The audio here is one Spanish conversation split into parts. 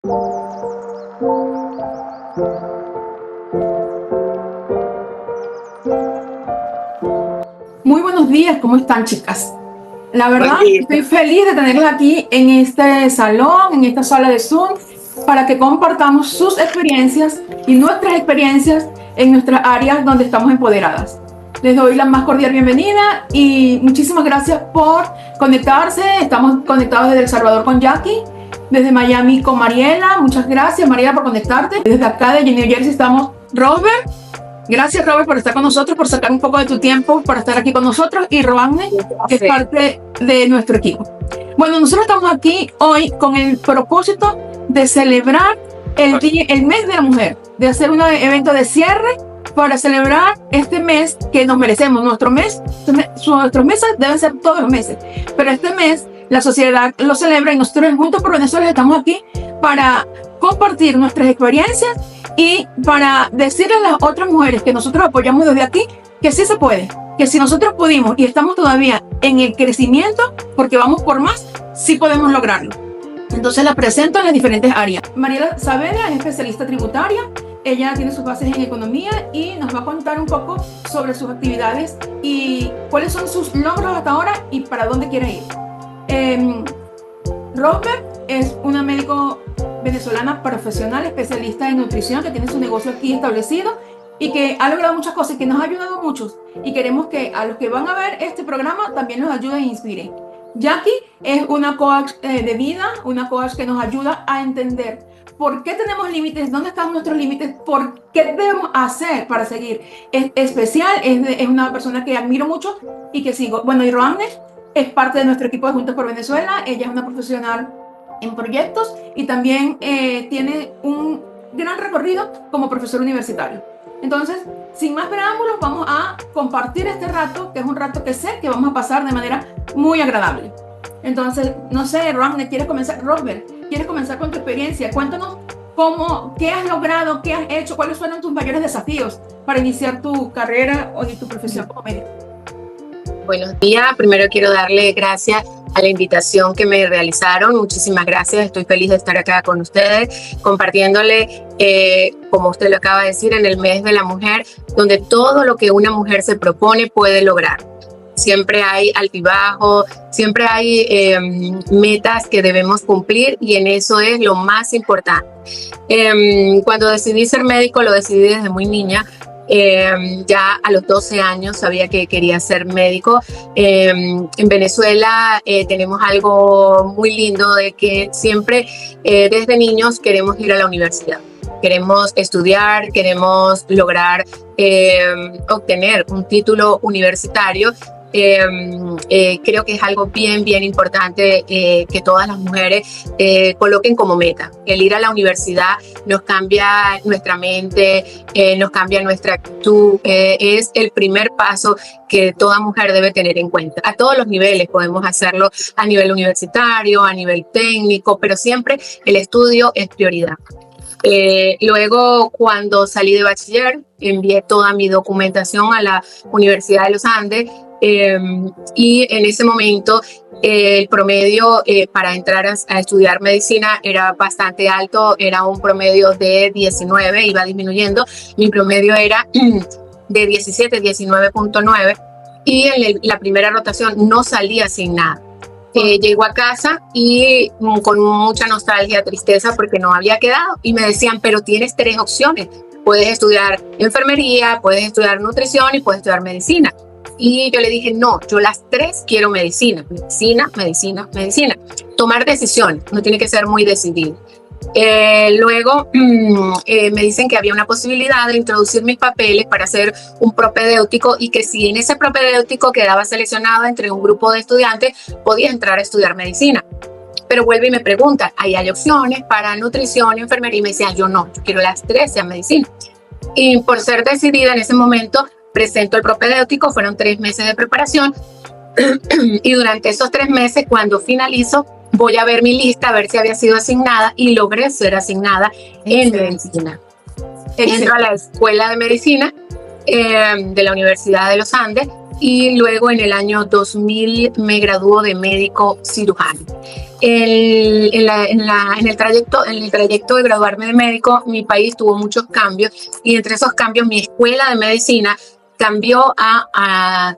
Muy buenos días, ¿cómo están, chicas? La verdad, estoy feliz de tenerlas aquí en este salón, en esta sala de Zoom, para que compartamos sus experiencias y nuestras experiencias en nuestras áreas donde estamos empoderadas. Les doy la más cordial bienvenida y muchísimas gracias por conectarse. Estamos conectados desde El Salvador con Jackie, desde Miami con Mariela. Muchas gracias, Mariela, por conectarte. Desde acá de New Jersey estamos Robert. Gracias, Robert, por estar con nosotros, por sacar un poco de tu tiempo para estar aquí con nosotros. Y Roanne, que es parte de nuestro equipo. Bueno, nosotros estamos aquí hoy con el propósito de celebrar el mes de la mujer, de hacer un evento de cierre para celebrar este mes que nos merecemos. Nuestros meses deben ser todos los meses, pero este mes la sociedad lo celebra y nosotros Juntos por Venezuela estamos aquí para compartir nuestras experiencias y para decirle a las otras mujeres que nosotros apoyamos desde aquí que sí se puede, que si nosotros pudimos y estamos todavía en el crecimiento porque vamos por más, sí podemos lograrlo. Entonces la presento en las diferentes áreas. Mariela Saavedra es especialista tributaria. Ella tiene sus bases en economía y nos va a contar un poco sobre sus actividades y cuáles son sus logros hasta ahora y para dónde quiere ir. Robert es una médico venezolana profesional, especialista en nutrición, que tiene su negocio aquí establecido y que ha logrado muchas cosas y que nos ha ayudado mucho. Y queremos que a los que van a ver este programa también nos ayude e inspire. Jackie es una coach de vida, una coach que nos ayuda a entender por qué tenemos límites, dónde están nuestros límites, por qué debemos hacer para seguir. Es especial, es una persona que admiro mucho y que sigo. Bueno, y Roanne es parte de nuestro equipo de Juntos por Venezuela. Ella es una profesional en proyectos y también tiene un gran recorrido como profesor universitario. Entonces, sin más preámbulos, vamos a compartir este rato, que es un rato que sé que vamos a pasar de manera muy agradable. Entonces, no sé, Roanne, ¿quieres comenzar? Robert, ¿quieres comenzar con tu experiencia? Cuéntanos qué has logrado, qué has hecho, cuáles fueron tus mayores desafíos para iniciar tu carrera o tu profesión como médico. Buenos días, primero quiero darle gracias a la invitación que me realizaron. Muchísimas gracias, estoy feliz de estar acá con ustedes, compartiéndole, como usted lo acaba de decir, en el mes de la mujer, donde todo lo que una mujer se propone puede lograr. Siempre hay altibajos, siempre hay metas que debemos cumplir y en eso es lo más importante. Cuando decidí ser médico, lo decidí desde muy niña. Ya a los 12 años sabía que quería ser médico. En Venezuela tenemos algo muy lindo de que siempre desde niños queremos ir a la universidad. Queremos estudiar, queremos lograr obtener un título universitario. Creo que es algo bien importante que todas las mujeres coloquen como meta. El ir a la universidad nos cambia nuestra mente, nos cambia nuestra actitud. Es el primer paso que toda mujer debe tener en cuenta. A todos los niveles podemos hacerlo, a nivel universitario, a nivel técnico, pero siempre el estudio es prioridad. Luego, cuando salí de bachiller, envié toda mi documentación a la Universidad de los Andes. Y en ese momento el promedio para entrar a estudiar medicina era bastante alto, era un promedio de 19, iba disminuyendo. Mi promedio era de 17, 19.9 y en la primera rotación no salía sin nada. Llego a casa y con mucha nostalgia, tristeza porque no había quedado y me decían, pero tienes 3 opciones, puedes estudiar enfermería, puedes estudiar nutrición y puedes estudiar medicina. Y yo le dije, no, yo las 3 quiero medicina. Tomar decisiones, no tiene que ser muy decidido. Luego me dicen que había una posibilidad de introducir mis papeles para hacer un propedéutico y que si en ese propedéutico quedaba seleccionada entre un grupo de estudiantes, podía entrar a estudiar medicina. Pero vuelve y me pregunta, ¿hay opciones para nutrición, enfermería? Y me decía, yo no, yo quiero las 3 sean medicina. Y por ser decidida en ese momento, presento el propedéutico, fueron 3 meses de preparación y durante esos 3 meses, cuando finalizo, voy a ver mi lista, a ver si había sido asignada y logré ser asignada en medicina. Entro a la escuela de medicina de la Universidad de los Andes y luego en el año 2000 me graduó de médico cirujano. En el trayecto de graduarme de médico, mi país tuvo muchos cambios y entre esos cambios mi escuela de medicina cambió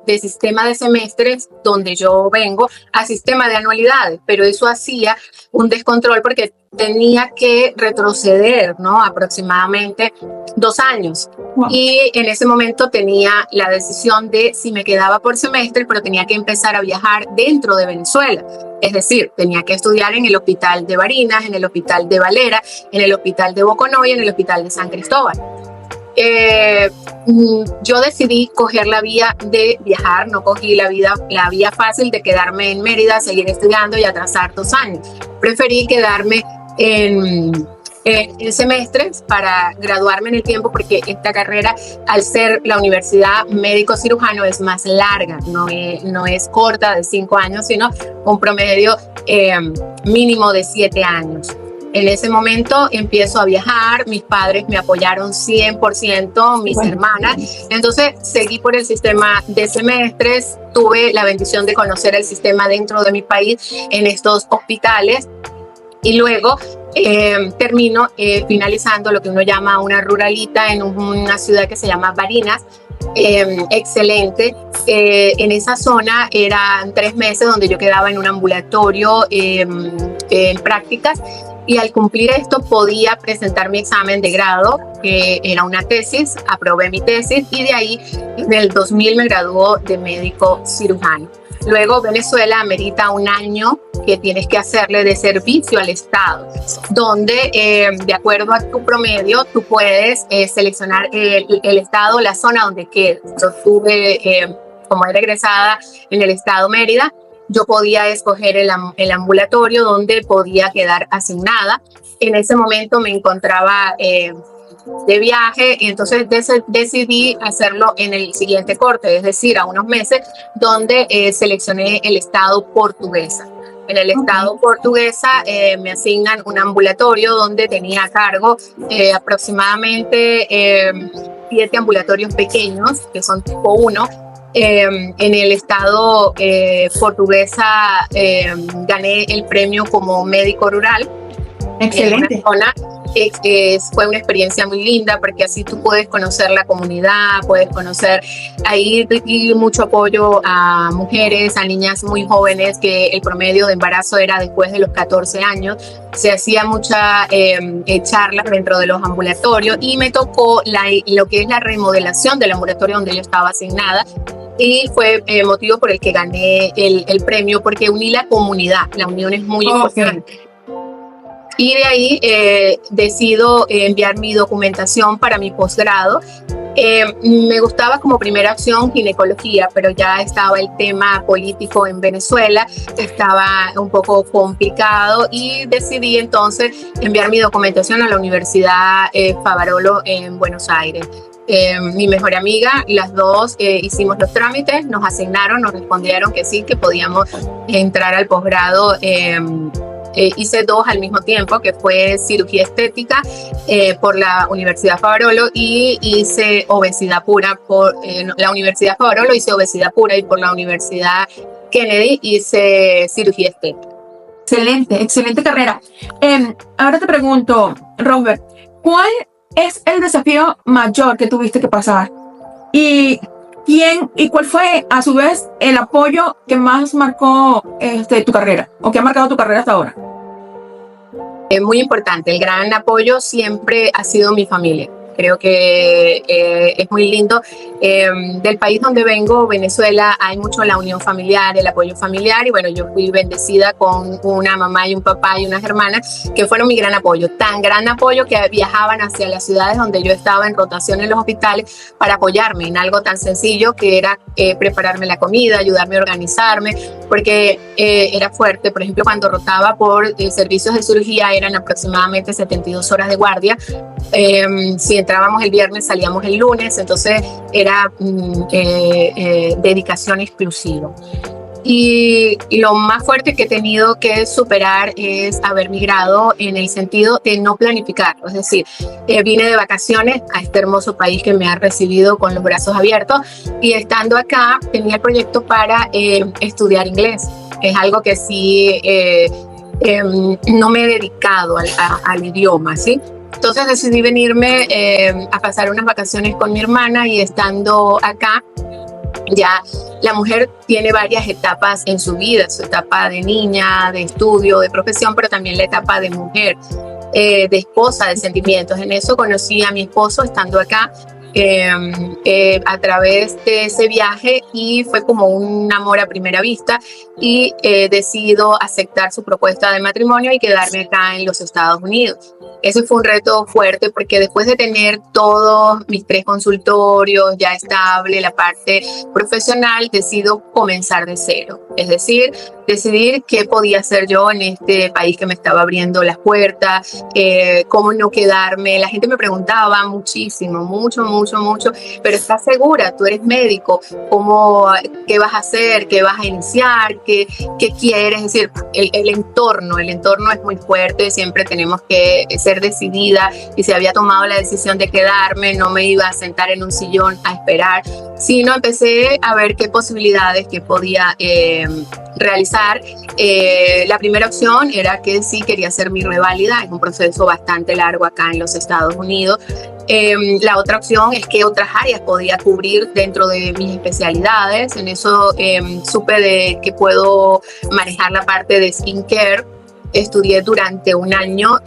de sistema de semestres, donde yo vengo, a sistema de anualidades, pero eso hacía un descontrol porque tenía que retroceder, ¿no? Aproximadamente 2 años. Wow. Y en ese momento tenía la decisión de si me quedaba por semestre, pero tenía que empezar a viajar dentro de Venezuela. Es decir, tenía que estudiar en el hospital de Barinas, en el hospital de Valera, en el hospital de Boconoy, en el hospital de San Cristóbal. Yo decidí coger la vía de viajar, no cogí la vía fácil de quedarme en Mérida, seguir estudiando y atrasar 2 años. Preferí quedarme en semestres para graduarme en el tiempo, porque esta carrera, al ser la universidad médico cirujano, es más larga, no es corta de 5 años, sino un promedio mínimo de 7 años. En ese momento empiezo a viajar, mis padres me apoyaron 100%, mis hermanas, entonces seguí por el sistema de semestres, tuve la bendición de conocer el sistema dentro de mi país en estos hospitales y luego termino finalizando lo que uno llama una ruralita en una ciudad que se llama Barinas. Excelente. En esa zona eran 3 meses donde yo quedaba en un ambulatorio en prácticas, y al cumplir esto podía presentar mi examen de grado, que era una tesis, aprobé mi tesis y de ahí en el 2000 me graduó de médico cirujano. Luego Venezuela amerita un año que tienes que hacerle de servicio al Estado, donde de acuerdo a tu promedio tú puedes seleccionar el Estado, la zona donde quedes. Yo estuve, como era egresada en el Estado Mérida, yo podía escoger el ambulatorio donde podía quedar asignada. En ese momento me encontraba de viaje y entonces decidí hacerlo en el siguiente corte, es decir, a unos meses, donde seleccioné el estado Portuguesa. En el estado Portuguesa me asignan un ambulatorio donde tenía a cargo aproximadamente 7 ambulatorios pequeños, que son tipo 1. En el estado Portuguesa gané el premio como médico rural. Excelente. En una zona, fue una experiencia muy linda porque así tú puedes conocer la comunidad, puedes conocer, ahí di mucho apoyo a mujeres, a niñas muy jóvenes, que el promedio de embarazo era después de los 14 años. Se hacía mucha charlas dentro de los ambulatorios y me tocó lo que es la remodelación del ambulatorio donde yo estaba asignada. Y fue motivo por el que gané el premio, porque uní la comunidad. La unión es muy importante. Y de ahí decido enviar mi documentación para mi posgrado. Me gustaba como primera opción ginecología, pero ya estaba el tema político en Venezuela, estaba un poco complicado y decidí entonces enviar mi documentación a la Universidad Favarolo en Buenos Aires. Mi mejor amiga, las dos hicimos los trámites, nos asignaron, nos respondieron que sí, que podíamos entrar al posgrado. Hice 2 al mismo tiempo, que fue cirugía estética por la Universidad Favarolo, y hice obesidad pura por la Universidad Favarolo, hice obesidad pura, y por la Universidad Kennedy hice cirugía estética. Excelente carrera. Ahora te pregunto, Robert, ¿cuál es el desafío mayor que tuviste que pasar? ¿Y cuál fue, a su vez, el apoyo que más marcó tu carrera, o que ha marcado tu carrera hasta ahora? Muy importante, el gran apoyo siempre ha sido mi familia. Creo que es muy lindo. Del país donde vengo, Venezuela, hay mucho la unión familiar, el apoyo familiar, y bueno, yo fui bendecida con una mamá y un papá y unas hermanas que fueron mi gran apoyo. Tan gran apoyo que viajaban hacia las ciudades donde yo estaba en rotación en los hospitales para apoyarme en algo tan sencillo que era prepararme la comida, ayudarme a organizarme, porque era fuerte. Por ejemplo, cuando rotaba por servicios de cirugía eran aproximadamente 72 horas de guardia. Si entrábamos el viernes, salíamos el lunes, entonces era dedicación exclusiva. Y lo más fuerte que he tenido que superar es haber migrado en el sentido de no planificarlo. Es decir, vine de vacaciones a este hermoso país que me ha recibido con los brazos abiertos, y estando acá tenía el proyecto para estudiar inglés. Es algo que sí no me he dedicado al idioma, ¿sí? Entonces decidí venirme a pasar unas vacaciones con mi hermana, y estando acá, ya la mujer tiene varias etapas en su vida: su etapa de niña, de estudio, de profesión, pero también la etapa de mujer, de esposa, de sentimientos. En eso conocí a mi esposo estando acá, a través de ese viaje, y fue como un amor a primera vista, y decido aceptar su propuesta de matrimonio y quedarme acá en los Estados Unidos. Ese fue un reto fuerte, porque después de tener todos mis 3 consultorios ya estable, la parte profesional, decido comenzar de cero. Es decir, decidir qué podía hacer yo en este país que me estaba abriendo las puertas, cómo no quedarme. La gente me preguntaba muchísimo, mucho, pero ¿estás segura? Tú eres médico, ¿qué vas a hacer? ¿Qué vas a iniciar? ¿Qué quieres? Es decir, el entorno es muy fuerte, siempre tenemos que ser decidida, y si había tomado la decisión de quedarme, no me iba a sentar en un sillón a esperar, sino empecé a ver qué posibilidades que podía realizar. La primera opción era que sí quería hacer mi reválida, es un proceso bastante largo acá en los Estados Unidos. La otra opción es qué otras áreas podía cubrir dentro de mis especialidades. En eso supe de que puedo manejar la parte de skincare. Estudié durante un año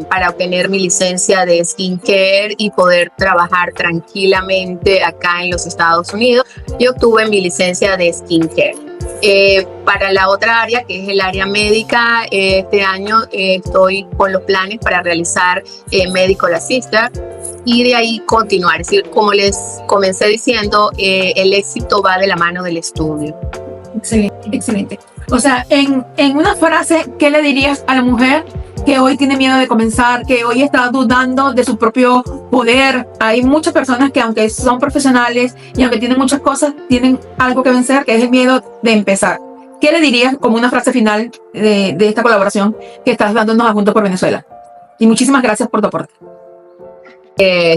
para obtener mi licencia de skincare y poder trabajar tranquilamente acá en los Estados Unidos, y obtuve mi licencia de skincare. Para la otra área, que es el área médica, este año estoy con los planes para realizar Medical Assistant, y de ahí continuar. Es decir, como les comencé diciendo, el éxito va de la mano del estudio. Excelente. O sea, en una frase, ¿qué le dirías a la mujer que hoy tiene miedo de comenzar, que hoy está dudando de su propio poder? Hay muchas personas que, aunque son profesionales y aunque tienen muchas cosas, tienen algo que vencer, que es el miedo de empezar. ¿Qué le dirías como una frase final de esta colaboración que estás dándonos a Juntos por Venezuela? Y muchísimas gracias por tu aporte.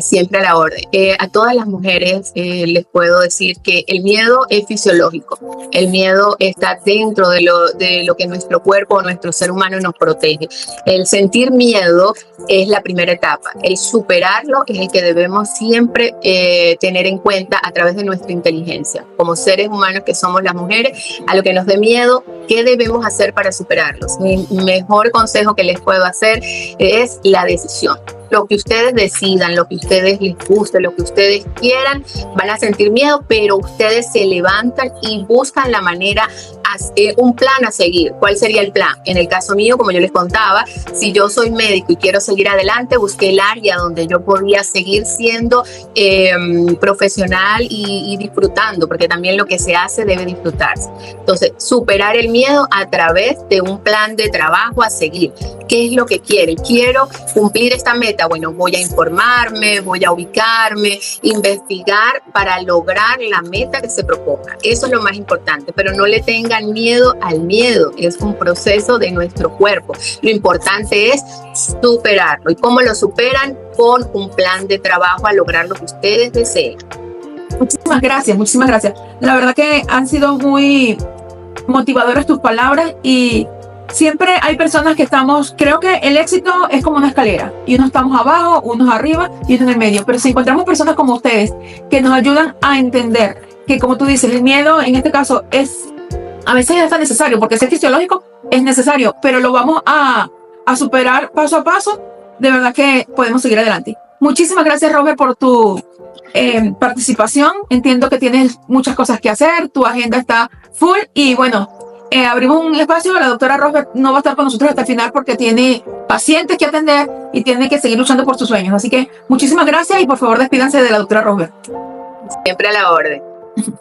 Siempre a la orden. A todas las mujeres les puedo decir que el miedo es fisiológico. El miedo está dentro de lo que nuestro cuerpo, nuestro ser humano nos protege. El sentir miedo es la primera etapa. El superarlo es el que debemos siempre tener en cuenta a través de nuestra inteligencia. Como seres humanos que somos las mujeres, a lo que nos dé miedo, ¿qué debemos hacer para superarlos? Mi mejor consejo que les puedo hacer es la decisión. Lo que ustedes decidan, lo que ustedes les guste, lo que ustedes quieran, van a sentir miedo, pero ustedes se levantan y buscan la manera, un plan a seguir. ¿Cuál sería el plan? En el caso mío, como yo les contaba, si yo soy médico y quiero seguir adelante, busqué el área donde yo podía seguir siendo profesional y disfrutando, porque también lo que se hace debe disfrutarse. Entonces, superar el miedo a través de un plan de trabajo a seguir. ¿Qué es lo que quieren? Quiero cumplir esta meta. Bueno, voy a informarme, voy a ubicarme, investigar para lograr la meta que se proponga. Eso es lo más importante, pero no le tengan miedo al miedo. Es un proceso de nuestro cuerpo. Lo importante es superarlo. ¿Y cómo lo superan? Con un plan de trabajo a lograr lo que ustedes deseen. Muchísimas gracias. La verdad que han sido muy motivadoras tus palabras, y siempre hay personas que creo que el éxito es como una escalera, y unos estamos abajo, unos arriba y unos en el medio, pero si encontramos personas como ustedes que nos ayudan a entender que, como tú dices, el miedo en este caso a veces es hasta necesario, porque ser fisiológico es necesario, pero lo vamos a superar paso a paso, de verdad que podemos seguir adelante. Muchísimas gracias, Robert, por tu participación. Entiendo que tienes muchas cosas que hacer, tu agenda está full, y bueno, abrimos un espacio. La doctora Robert no va a estar con nosotros hasta el final porque tiene pacientes que atender y tiene que seguir luchando por sus sueños. Así que muchísimas gracias, y por favor despídanse de la doctora Robert. Siempre a la orden.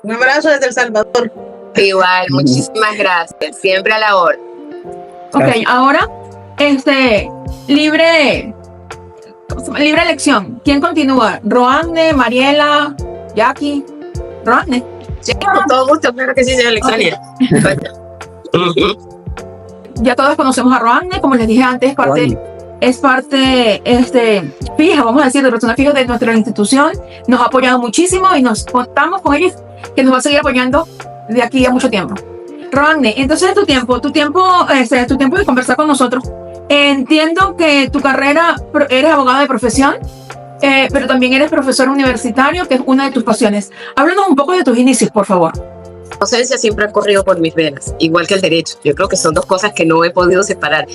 Un abrazo desde El Salvador. Igual, muchísimas gracias. Siempre a la orden. Ok, ahora libre elección. ¿Quién continúa? ¿Roanne, Mariela, Jackie? Roanne. Sí, con todo gusto, claro que sí, señora Alexandria. Ya todos conocemos a Roanne, como les dije antes, es parte fija, vamos a decir, de persona fija de nuestra institución. Nos ha apoyado muchísimo y nos contamos con ellos que nos va a seguir apoyando de aquí a mucho tiempo. Roanne, entonces tu tiempo de conversar con nosotros. Entiendo que tu carrera, eres abogada de profesión, pero también eres profesor universitario, que es una de tus pasiones. Háblanos un poco de tus inicios, por favor. La docencia siempre ha corrido por mis venas, igual que el derecho. Yo creo que son dos cosas que no he podido separar.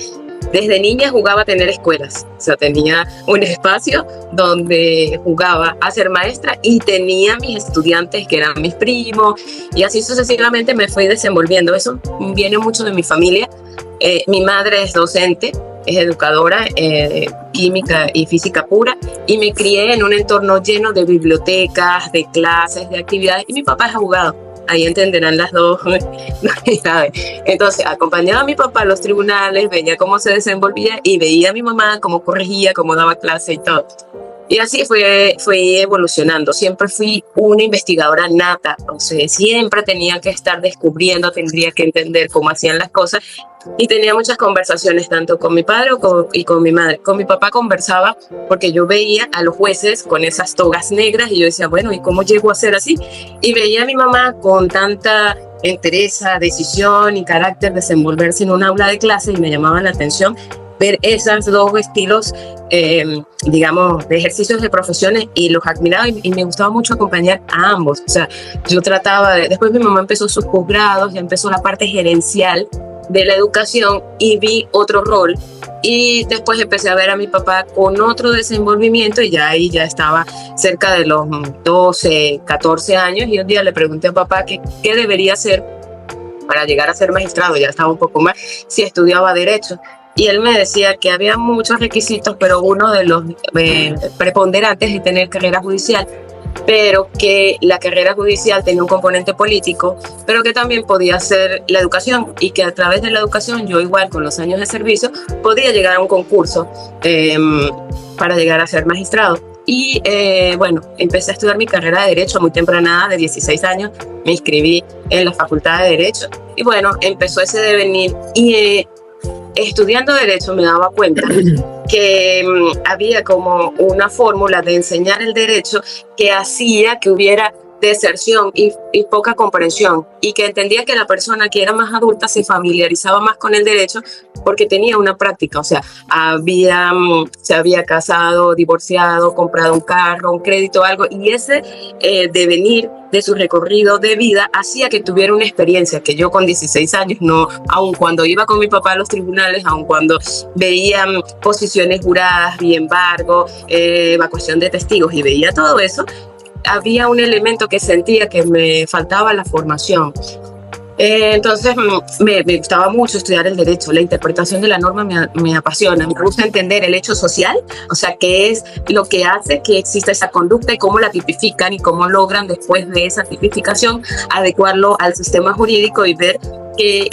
Desde niña jugaba a tener escuelas, o sea, tenía un espacio donde jugaba a ser maestra y tenía mis estudiantes que eran mis primos, y así sucesivamente me fui desenvolviendo. Eso viene mucho de mi familia. Mi madre es docente, es educadora, química y física pura, y me crié en un entorno lleno de bibliotecas, de clases, de actividades, y mi papá es abogado. Ahí entenderán las dos. Entonces, acompañaba a mi papá a los tribunales, veía cómo se desenvolvía y veía a mi mamá cómo corregía, cómo daba clase y todo. Y así fue evolucionando. Siempre fui una investigadora nata, o sea, siempre tenía que estar descubriendo, tendría que entender cómo hacían las cosas, y tenía muchas conversaciones tanto con mi padre y con mi madre. Con mi papá conversaba porque yo veía a los jueces con esas togas negras y yo decía, bueno, ¿y cómo llego a ser así? Y veía a mi mamá con tanta entereza, decisión y carácter desenvolverse en un aula de clase, y me llamaba la atención ver esos dos estilos, digamos, de ejercicios de profesiones, y los admiraba, y me gustaba mucho acompañar a ambos. O sea, yo trataba después mi mamá empezó sus posgrados, ya empezó la parte gerencial de la educación y vi otro rol, y después empecé a ver a mi papá con otro desenvolvimiento, y ya ahí ya estaba cerca de los 12, 14 años, y un día le pregunté a papá qué debería hacer para llegar a ser magistrado. Ya estaba un poco más, si estudiaba derecho. Y él me decía que había muchos requisitos, pero uno de los preponderantes es tener carrera judicial, pero que la carrera judicial tenía un componente político, pero que también podía ser la educación, y que a través de la educación yo, igual con los años de servicio, podía llegar a un concurso para llegar a ser magistrado. Y bueno, empecé a estudiar mi carrera de Derecho muy temprana, de 16 años, me inscribí en la Facultad de Derecho, y bueno, empezó ese devenir, y estudiando Derecho me daba cuenta que había como una fórmula de enseñar el derecho que hacía que hubiera deserción y poca comprensión, y que entendía que la persona que era más adulta se familiarizaba más con el derecho porque tenía una práctica, o sea, se había casado, divorciado, comprado un carro, un crédito, algo, y ese devenir de su recorrido de vida hacía que tuviera una experiencia que yo con 16 años no, aun cuando iba con mi papá a los tribunales, aun cuando veía posiciones juradas y embargo, evacuación de testigos, y veía todo eso, había un elemento que sentía que me faltaba la formación. Entonces me gustaba mucho estudiar el derecho. La interpretación de la norma me apasiona. Me gusta entender el hecho social, o sea, qué es lo que hace que exista esa conducta y cómo la tipifican, y cómo logran después de esa tipificación adecuarlo al sistema jurídico y ver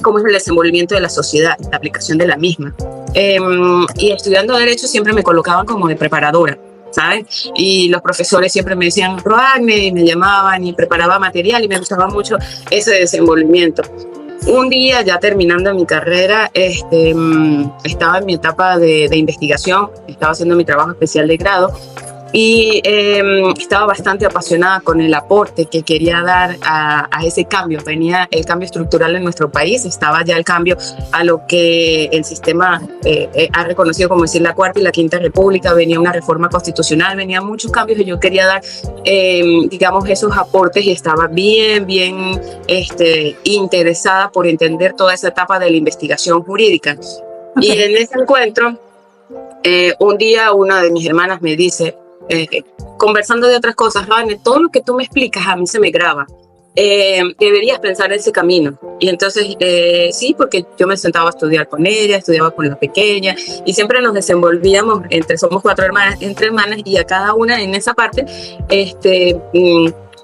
cómo es el desenvolvimiento de la sociedad, la aplicación de la misma. Y estudiando derecho siempre me colocaban como de preparadora, ¿saben? Y los profesores siempre me decían, Roanne, y me llamaban y preparaba material, y me gustaba mucho ese desenvolvimiento. Un día, ya terminando mi carrera, estaba en mi etapa de investigación, estaba haciendo mi trabajo especial de grado, y estaba bastante apasionada con el aporte que quería dar a ese cambio. Venía el cambio estructural en nuestro país, estaba ya el cambio a lo que el sistema ha reconocido como decir la Cuarta y la Quinta República, venía una reforma constitucional, venían muchos cambios, y yo quería dar, digamos, esos aportes, y estaba bien interesada por entender toda esa etapa de la investigación jurídica. Okay. Y en ese encuentro, un día una de mis hermanas me dice, conversando de otras cosas, Roanne, todo lo que tú me explicas a mí se me graba, deberías pensar en ese camino. Y entonces sí, porque yo me sentaba a estudiar con ella, estudiaba con la pequeña, y siempre nos desenvolvíamos somos 4 hermanas, entre hermanas, y a cada una en esa parte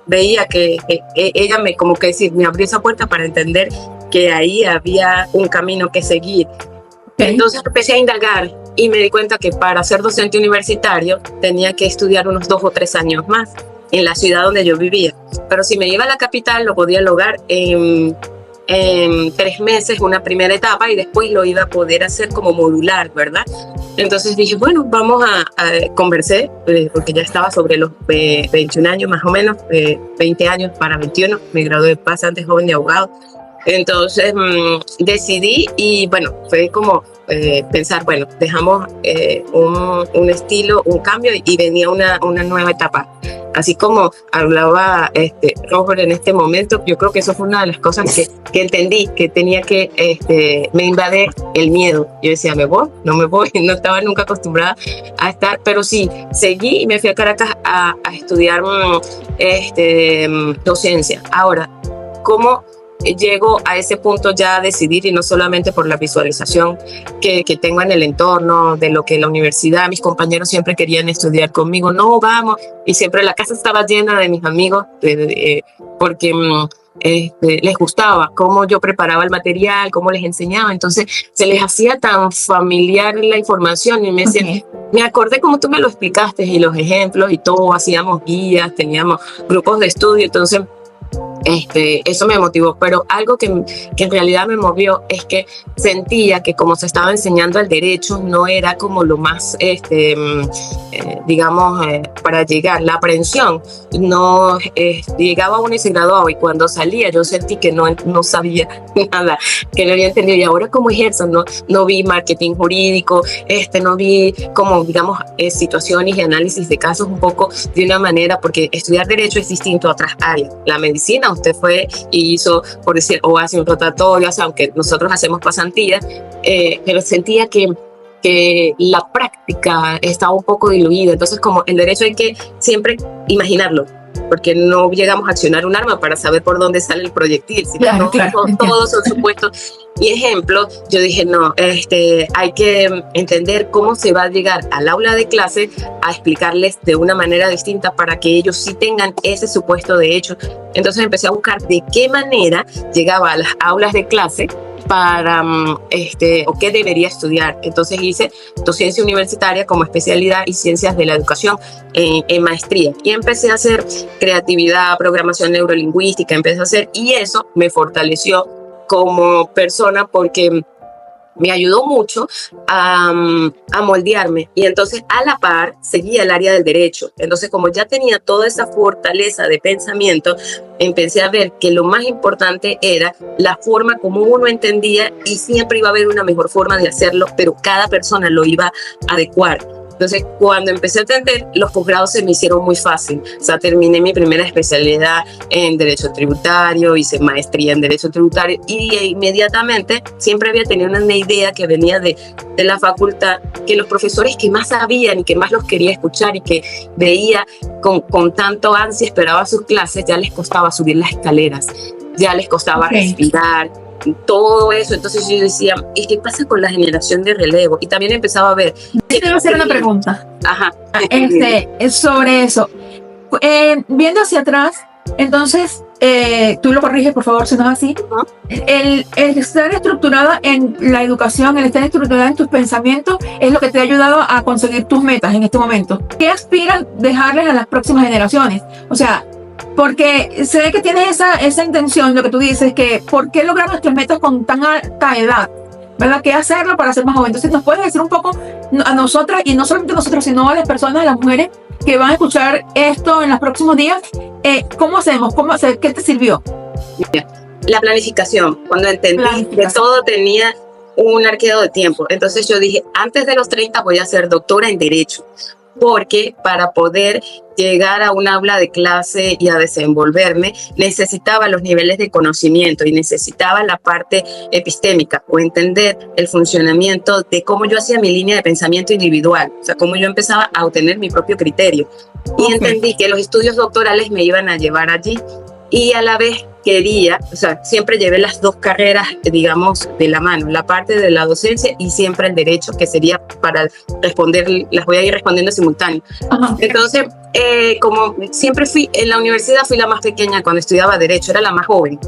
veía que ella me abrió esa puerta para entender que ahí había un camino que seguir. Okay. Entonces empecé a indagar, y me di cuenta que para ser docente universitario tenía que estudiar unos 2 o 3 años más. en la ciudad donde yo vivía. Pero si me iba a la capital, lo podía lograr en 3 meses, una primera etapa, y después lo iba a poder hacer como modular, ¿verdad? Entonces dije, bueno, vamos a conversar, porque ya estaba sobre los 21 años más o menos, 20 años para 21, me gradué bastante joven de abogado. Entonces decidí, y bueno, fue como pensar, bueno, dejamos un estilo, un cambio, y venía una nueva etapa. Así como hablaba Robert en este momento, yo creo que eso fue una de las cosas que entendí, que tenía que, me invade el miedo. Yo decía, ¿me voy? No me voy, no estaba nunca acostumbrada a estar, pero sí, seguí y me fui a Caracas a estudiar docencia. Ahora, ¿cómo llego a ese punto ya a decidir, y no solamente por la visualización que tengo en el entorno de lo que la universidad, mis compañeros siempre querían estudiar conmigo, no, vamos, y siempre la casa estaba llena de mis amigos porque les gustaba cómo yo preparaba el material, cómo les enseñaba, entonces se les hacía tan familiar la información y me decían, me acordé como tú me lo explicaste y los ejemplos y todo, hacíamos guías, teníamos grupos de estudio, entonces eso me motivó, pero algo que en realidad me movió es que sentía que como se estaba enseñando el derecho no era como lo más, digamos, para llegar. La aprehensión no llegaba uno y se graduaba, y cuando salía yo sentí que no sabía nada, que no había entendido. Y ahora como ejerzo no vi marketing jurídico, no vi como, digamos, situaciones y análisis de casos un poco de una manera, porque estudiar derecho es distinto a otras áreas. La medicina, usted fue y hizo, por decir, o hace un rotatorio, o sea, aunque nosotros hacemos pasantías, pero sentía que la práctica estaba un poco diluida. Entonces, como el derecho hay que siempre imaginarlo, porque no llegamos a accionar un arma para saber por dónde sale el proyectil, sino todos son supuestos y ejemplos. Yo dije, no, hay que entender cómo se va a llegar al aula de clase a explicarles de una manera distinta para que ellos sí tengan ese supuesto de hecho. Entonces empecé a buscar de qué manera llegaba a las aulas de clase para, o qué debería estudiar. Entonces hice docencia universitaria como especialidad y ciencias de la educación en maestría. Y empecé a hacer creatividad, programación neurolingüística, y eso me fortaleció como persona porque me ayudó mucho a moldearme, y entonces a la par seguía el área del derecho. Entonces, como ya tenía toda esa fortaleza de pensamiento, empecé a ver que lo más importante era la forma como uno entendía, y siempre iba a haber una mejor forma de hacerlo, pero cada persona lo iba a adecuar. Entonces, cuando empecé a entender, los posgrados se me hicieron muy fácil. O sea, terminé mi primera especialidad en Derecho Tributario, hice maestría en Derecho Tributario, y inmediatamente siempre había tenido una idea que venía de la facultad, que los profesores que más sabían y que más los quería escuchar y que veía con tanto ansia, esperaba sus clases, ya les costaba subir las escaleras, ya les costaba respirar, todo eso. Entonces yo decía, ¿y qué pasa con la generación de relevo? Y también empezaba a ver. Te voy a hacer una pregunta. Ajá. Sobre eso. Viendo hacia atrás, entonces, tú lo corriges, por favor, si no es así. El estar estructurada en la educación, el estar estructurada en tus pensamientos, es lo que te ha ayudado a conseguir tus metas en este momento. ¿Qué aspiras dejarles a las próximas generaciones? O sea, porque sé que tienes esa intención, lo que tú dices, que ¿por qué lograr nuestras metas con tan alta edad? ¿Verdad? ¿Qué hacerlo para ser más joven? Entonces, ¿nos puedes decir un poco a nosotras, y no solamente a nosotros, sino a las personas, a las mujeres que van a escuchar esto en los próximos días? ¿Cómo hacemos? ¿Qué te sirvió? La planificación. Cuando entendí que todo tenía un arqueo de tiempo. Entonces yo dije, antes de los 30 voy a ser doctora en Derecho, porque para poder llegar a un aula de clase y a desenvolverme, necesitaba los niveles de conocimiento y necesitaba la parte epistémica, o entender el funcionamiento de cómo yo hacía mi línea de pensamiento individual, o sea, cómo yo empezaba a obtener mi propio criterio. Y entendí que los estudios doctorales me iban a llevar allí, y a la vez quería, o sea, siempre llevé las dos carreras, digamos, de la mano, la parte de la docencia y siempre el derecho, que sería para responder, las voy a ir respondiendo simultáneo. Ajá. Entonces, como siempre fui, en la universidad fui la más pequeña cuando estudiaba derecho, era la más joven.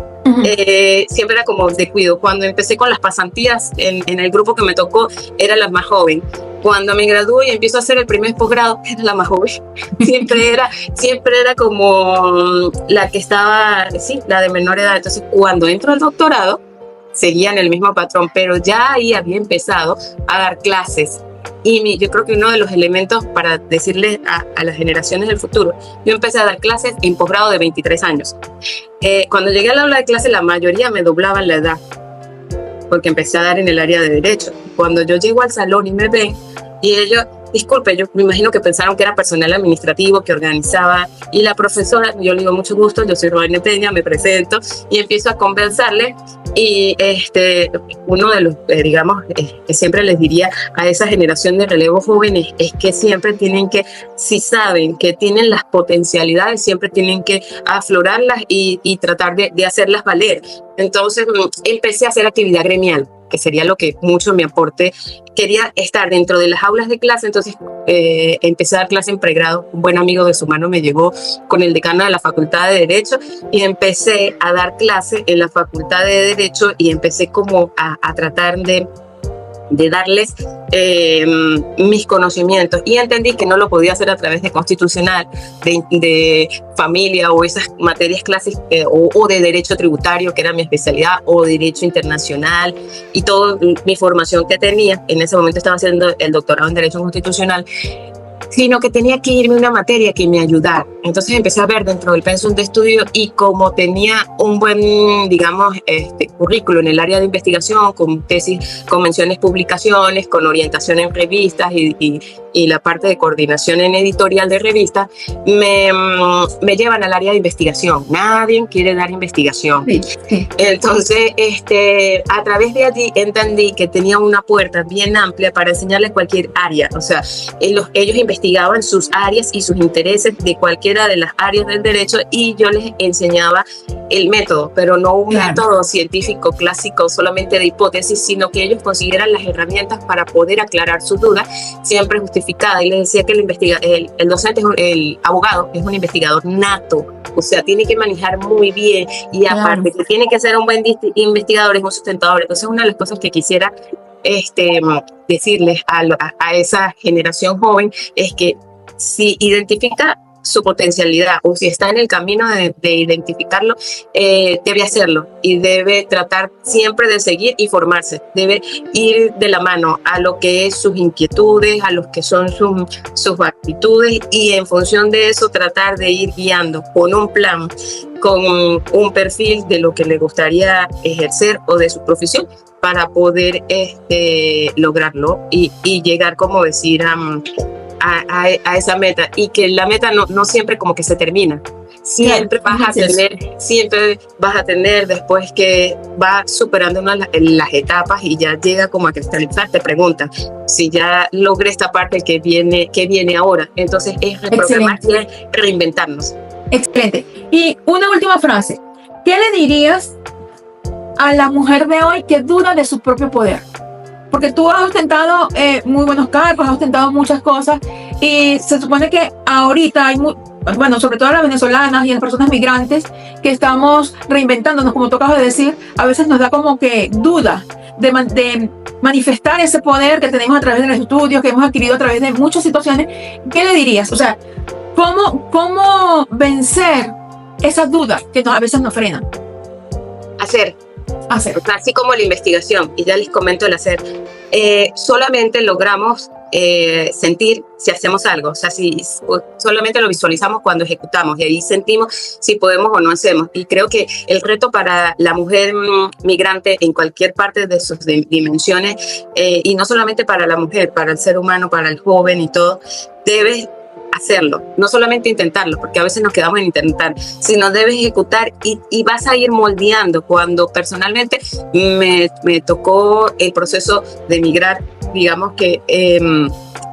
Siempre era como de cuido. Cuando empecé con las pasantías en el grupo que me tocó, era la más joven. Cuando me gradué y empiezo a hacer el primer posgrado, era la más joven. Siempre era como la que estaba, sí, la de menor edad. Entonces, cuando entro al doctorado, seguían el mismo patrón, pero ya ahí había empezado a dar clases. Y yo creo que uno de los elementos para decirle a las generaciones del futuro, yo empecé a dar clases en posgrado de 23 años. Cuando llegué al aula de clase, la mayoría me doblaban la edad, porque empecé a dar en el área de derecho. Cuando yo llego al salón y me ven, y ellos, disculpe, yo me imagino que pensaron que era personal administrativo, que organizaba, y la profesora, yo le digo mucho gusto, yo soy Roberta Peña, me presento, y empiezo a conversarle, y uno de los, digamos, que siempre les diría a esa generación de relevo jóvenes, es que siempre tienen que, si saben que tienen las potencialidades, siempre tienen que aflorarlas y tratar de hacerlas valer. Entonces empecé a hacer actividad gremial, que sería lo que mucho me aporte. Quería estar dentro de las aulas de clase, entonces empecé a dar clase en pregrado. Un buen amigo de su mano me llegó con el decano de la Facultad de Derecho y empecé a dar clase en la Facultad de Derecho y empecé como a tratar de darles mis conocimientos, y entendí que no lo podía hacer a través de constitucional, de familia o esas materias clases o de derecho tributario, que era mi especialidad, o derecho internacional, y toda mi formación que tenía. En ese momento estaba haciendo el doctorado en derecho constitucional, sino que tenía que irme a una materia que me ayudara. Entonces empecé a ver dentro del pensum de estudio, y como tenía un buen, digamos, currículo en el área de investigación, con tesis, con menciones publicaciones, con orientación en revistas y la parte de coordinación en editorial de revistas, me llevan al área de investigación. Nadie quiere dar investigación. Sí, sí. Entonces, a través de allí entendí que tenía una puerta bien amplia para enseñarles cualquier área. O sea, ellos investigaban sus áreas y sus intereses de cualquiera de las áreas del derecho, y yo les enseñaba el método, pero no un método científico clásico solamente de hipótesis, sino que ellos consiguieran las herramientas para poder aclarar sus dudas, siempre justificada. Y les decía que el docente, el abogado, es un investigador nato, o sea, tiene que manejar muy bien, y aparte que tiene que ser un buen investigador, es un sustentador. Entonces, una de las cosas que quisiera decirles a esa generación joven es que si identifica su potencialidad, o si está en el camino de identificarlo, debe hacerlo, y debe tratar siempre de seguir y formarse. Debe ir de la mano a lo que es sus inquietudes, a lo que son sus actitudes, y en función de eso tratar de ir guiando con un plan, con un perfil de lo que le gustaría ejercer o de su profesión, para poder lograrlo y llegar, como decir, a esa meta. Y que la meta no siempre como que se termina. Siempre vas a tener después que va superando las etapas y ya llega como a cristalizar. Te preguntan si ya logré esta parte, ¿qué viene ahora? Entonces es reprogramar y es reinventarnos. Excelente. Y una última frase. ¿Qué le dirías a la mujer de hoy que duda de su propio poder? Porque tú has ostentado muy buenos cargos, has ostentado muchas cosas, y se supone que ahorita hay sobre todo las venezolanas y las personas migrantes, que estamos reinventándonos, como tú acabas de decir. A veces nos da como que duda de manifestar ese poder que tenemos a través de los estudios, que hemos adquirido a través de muchas situaciones. ¿Qué le dirías? O sea, ¿cómo vencer esas dudas que a veces nos frenan? Hacer. Así como la investigación, y ya les comento el hacer. Solamente logramos sentir si hacemos algo, o sea, si solamente lo visualizamos cuando ejecutamos, y ahí sentimos si podemos o no hacemos. Y creo que el reto para la mujer migrante en cualquier parte de sus dimensiones, y no solamente para la mujer, para el ser humano, para el joven y todo, debe hacerlo, no solamente intentarlo, porque a veces nos quedamos en intentar, sino debes ejecutar, y vas a ir moldeando. Cuando personalmente me tocó el proceso de emigrar, digamos que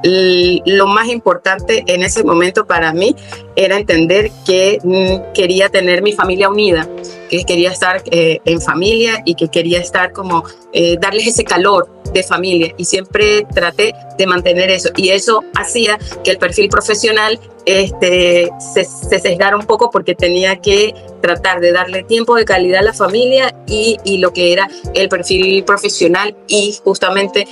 lo más importante en ese momento para mí era entender que quería tener mi familia unida, que quería estar en familia y que quería estar como darles ese calor de familia, y siempre traté de mantener eso, y eso hacía que el perfil profesional se sesgara un poco, porque tenía que tratar de darle tiempo de calidad a la familia y lo que era el perfil profesional, y justamente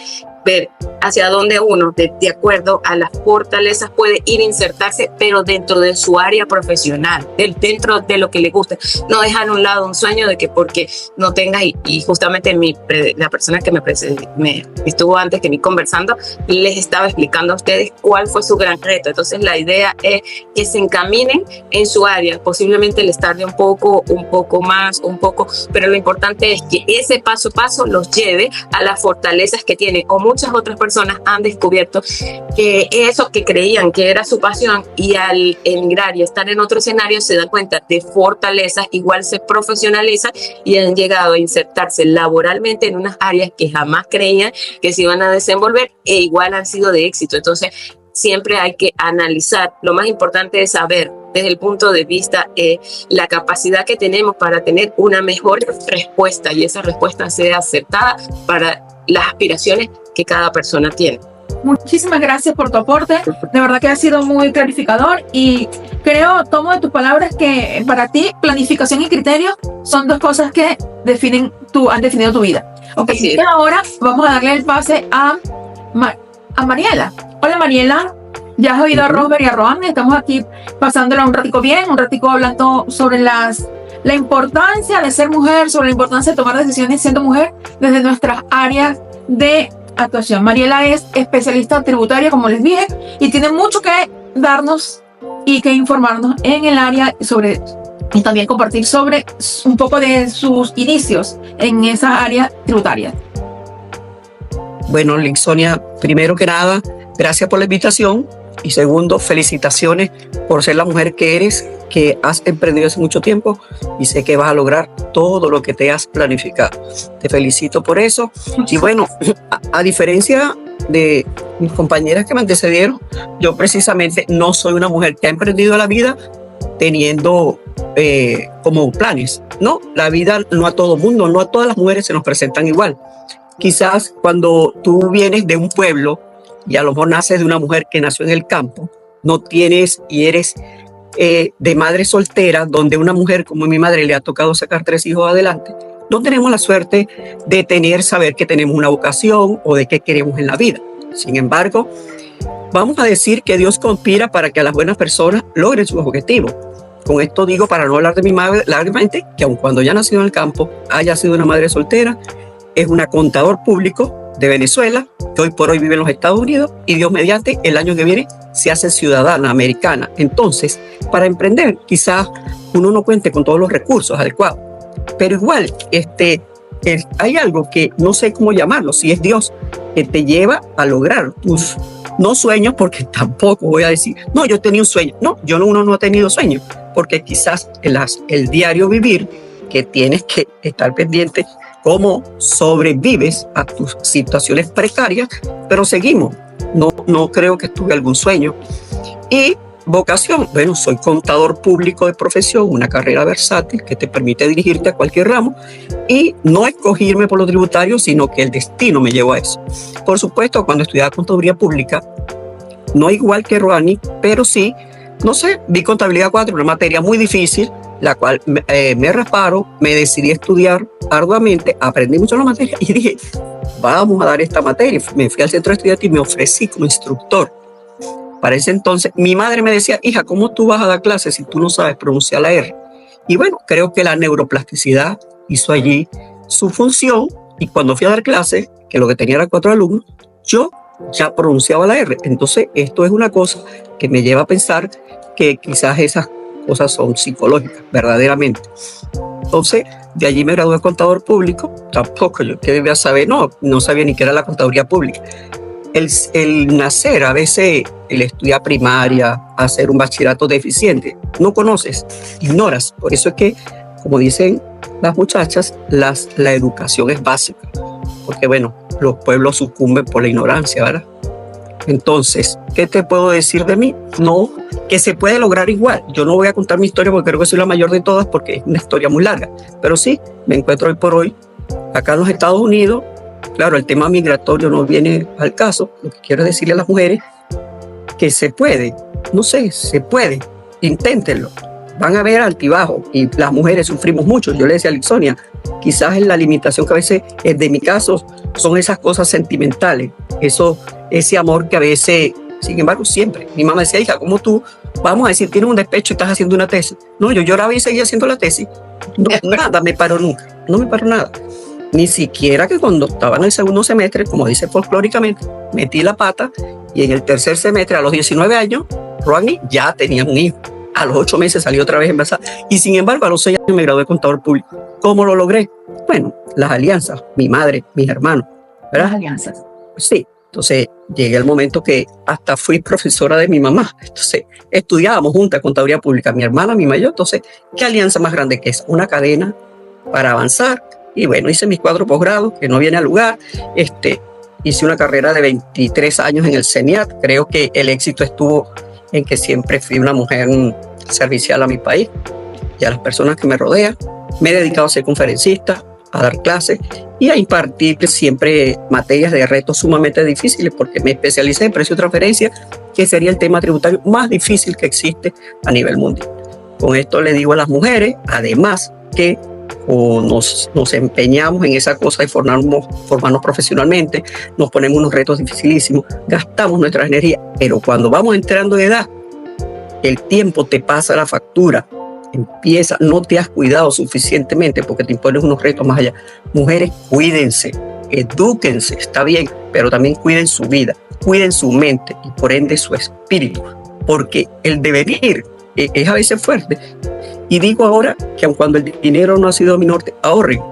ver hacia dónde uno, de acuerdo a las fortalezas, puede ir a insertarse, pero dentro de su área profesional, dentro de lo que le guste. No dejar a un lado un sueño de que porque no tengas, y justamente la persona que me estuvo antes que mí conversando, les estaba explicando a ustedes cuál fue su gran reto. Entonces la idea es que se encaminen en su área. Posiblemente les tarde un poco más, pero lo importante es que ese paso a paso los lleve a las fortalezas que tienen, o muchas otras personas han descubierto que eso que creían que era su pasión, y al emigrar y estar en otro escenario se dan cuenta de fortalezas, igual se profesionalizan y han llegado a insertarse laboralmente en unas áreas que jamás creían que se iban a desenvolver, e igual han sido de éxito. Entonces siempre hay que analizar. Lo más importante es saber desde el punto de vista la capacidad que tenemos para tener una mejor respuesta, y esa respuesta sea acertada para las aspiraciones que cada persona tiene. Muchísimas gracias por tu aporte, de verdad que ha sido muy clarificador, y tomo de tus palabras que para ti planificación y criterio son dos cosas que han definido tu vida. Okay, y ahora vamos a darle el pase a Mariela. Hola Mariela, ya has oído a Rosber y a Rohan, estamos aquí pasándola un ratico bien, un ratico hablando sobre la importancia de ser mujer, sobre la importancia de tomar decisiones siendo mujer desde nuestras áreas de actuación. Mariela es especialista tributaria, como les dije, y tiene mucho que darnos y que informarnos en el área y también compartir sobre un poco de sus inicios en esa área tributaria. Bueno, Linsonia, primero que nada, gracias por la invitación, y segundo, felicitaciones por ser la mujer que eres, que has emprendido hace mucho tiempo, y sé que vas a lograr todo lo que te has planificado. Te felicito por eso. Y bueno, a diferencia de mis compañeras que me antecedieron, yo precisamente no soy una mujer que ha emprendido la vida teniendo como planes. No, la vida no a todo mundo, no a todas las mujeres se nos presentan igual. Quizás cuando tú vienes de un pueblo y a lo mejor naces de una mujer que nació en el campo, no tienes y eres de madre soltera, donde una mujer como mi madre le ha tocado sacar 3 hijos adelante, no tenemos la suerte de saber que tenemos una vocación o de qué queremos en la vida. Sin embargo, vamos a decir que Dios conspira para que a las buenas personas logren sus objetivos. Con esto digo, para no hablar de mi madre largamente, que aun cuando haya nacido en el campo, haya sido una madre soltera, es una contador público de Venezuela, que hoy por hoy vive en los Estados Unidos, y Dios mediante, el año que viene se hace ciudadana americana. Entonces, para emprender, quizás uno no cuente con todos los recursos adecuados, pero igual hay algo que no sé cómo llamarlo, si es Dios, que te lleva a lograr tus no sueños, porque tampoco voy a decir, no, yo tenía un sueño. No, uno no ha tenido sueños, porque quizás el diario vivir, que tienes que estar pendiente cómo sobrevives a tus situaciones precarias, pero seguimos. No creo que tuve algún sueño. Y vocación, bueno, soy contador público de profesión, una carrera versátil que te permite dirigirte a cualquier ramo, y no escogirme por lo tributario, sino que el destino me llevó a eso. Por supuesto, cuando estudiaba contaduría pública, no igual que Roani, pero sí, no sé, vi contabilidad 4, una materia muy difícil, la cual me rasparon, me decidí a estudiar arduamente, aprendí mucho la materia y dije, vamos a dar esta materia. Me fui al centro de estudiantes y me ofrecí como instructor. Para ese entonces, mi madre me decía, hija, ¿cómo tú vas a dar clases si tú no sabes pronunciar la R? Y bueno, creo que la neuroplasticidad hizo allí su función, y cuando fui a dar clases, que lo que tenía eran 4 alumnos, yo ya pronunciaba la R. Entonces, esto es una cosa que me lleva a pensar que quizás esas cosas son psicológicas, verdaderamente. Entonces, de allí me gradué de contador público. Tampoco yo que debía saber, no sabía ni qué era la contaduría pública. El nacer, a veces el estudiar primaria, hacer un bachillerato deficiente, no conoces, ignoras. Por eso es que, como dicen las muchachas, la educación es básica. Porque bueno, los pueblos sucumben por la ignorancia, ¿verdad? Entonces, ¿qué te puedo decir de mí? No, que se puede lograr igual. Yo no voy a contar mi historia porque creo que soy la mayor de todas porque es una historia muy larga. Pero sí, me encuentro hoy por hoy acá en los Estados Unidos. Claro, el tema migratorio no viene al caso. Lo que quiero decirle a las mujeres que se puede. No sé, se puede. Inténtenlo. Van a ver altibajos y las mujeres sufrimos mucho. Yo le decía a Lixonia, quizás es la limitación que a veces, de mi caso, son esas cosas sentimentales, ese amor que a veces, sin embargo, siempre. Mi mamá decía, hija, ¿cómo tú, vamos a decir, tienes un despecho y estás haciendo una tesis? No, yo lloraba y seguía haciendo la tesis. No, nada me paró nunca, no me paró nada. Ni siquiera que cuando estaba en el segundo semestre, como dice folclóricamente, metí la pata y en el tercer semestre, a los 19 años, Rodney ya tenía un hijo. A los 8 meses salí otra vez embarazada y sin embargo a los 6 años me gradué de contador público. ¿Cómo lo logré? Bueno, las alianzas, mi madre, mis hermanos, ¿verdad? Las alianzas. Sí, entonces llegué al momento que hasta fui profesora de mi mamá. Entonces estudiábamos juntas contaduría pública, mi hermana, mi mayor. Entonces, ¿qué alianza más grande que esa? Una cadena para avanzar. Y bueno, hice mis 4 posgrados, que no viene al lugar. Hice una carrera de 23 años en el CENIAT. Creo que el éxito estuvo en que siempre fui una mujer servicial a mi país y a las personas que me rodean. Me he dedicado a ser conferencista, a dar clases y a impartir siempre materias de retos sumamente difíciles porque me especialicé en precio de transferencia, que sería el tema tributario más difícil que existe a nivel mundial. Con esto le digo a las mujeres, además, que nos empeñamos en esa cosa de formarnos profesionalmente, nos ponemos unos retos dificilísimos, gastamos nuestra energía, pero cuando vamos entrando de edad, el tiempo te pasa la factura, no te has cuidado suficientemente porque te impones unos retos más allá. Mujeres, cuídense, edúquense, está bien, pero también cuiden su vida, cuiden su mente y por ende su espíritu, porque el devenir es a veces fuerte. Y digo ahora que aun cuando el dinero no ha sido mi norte, ahorren,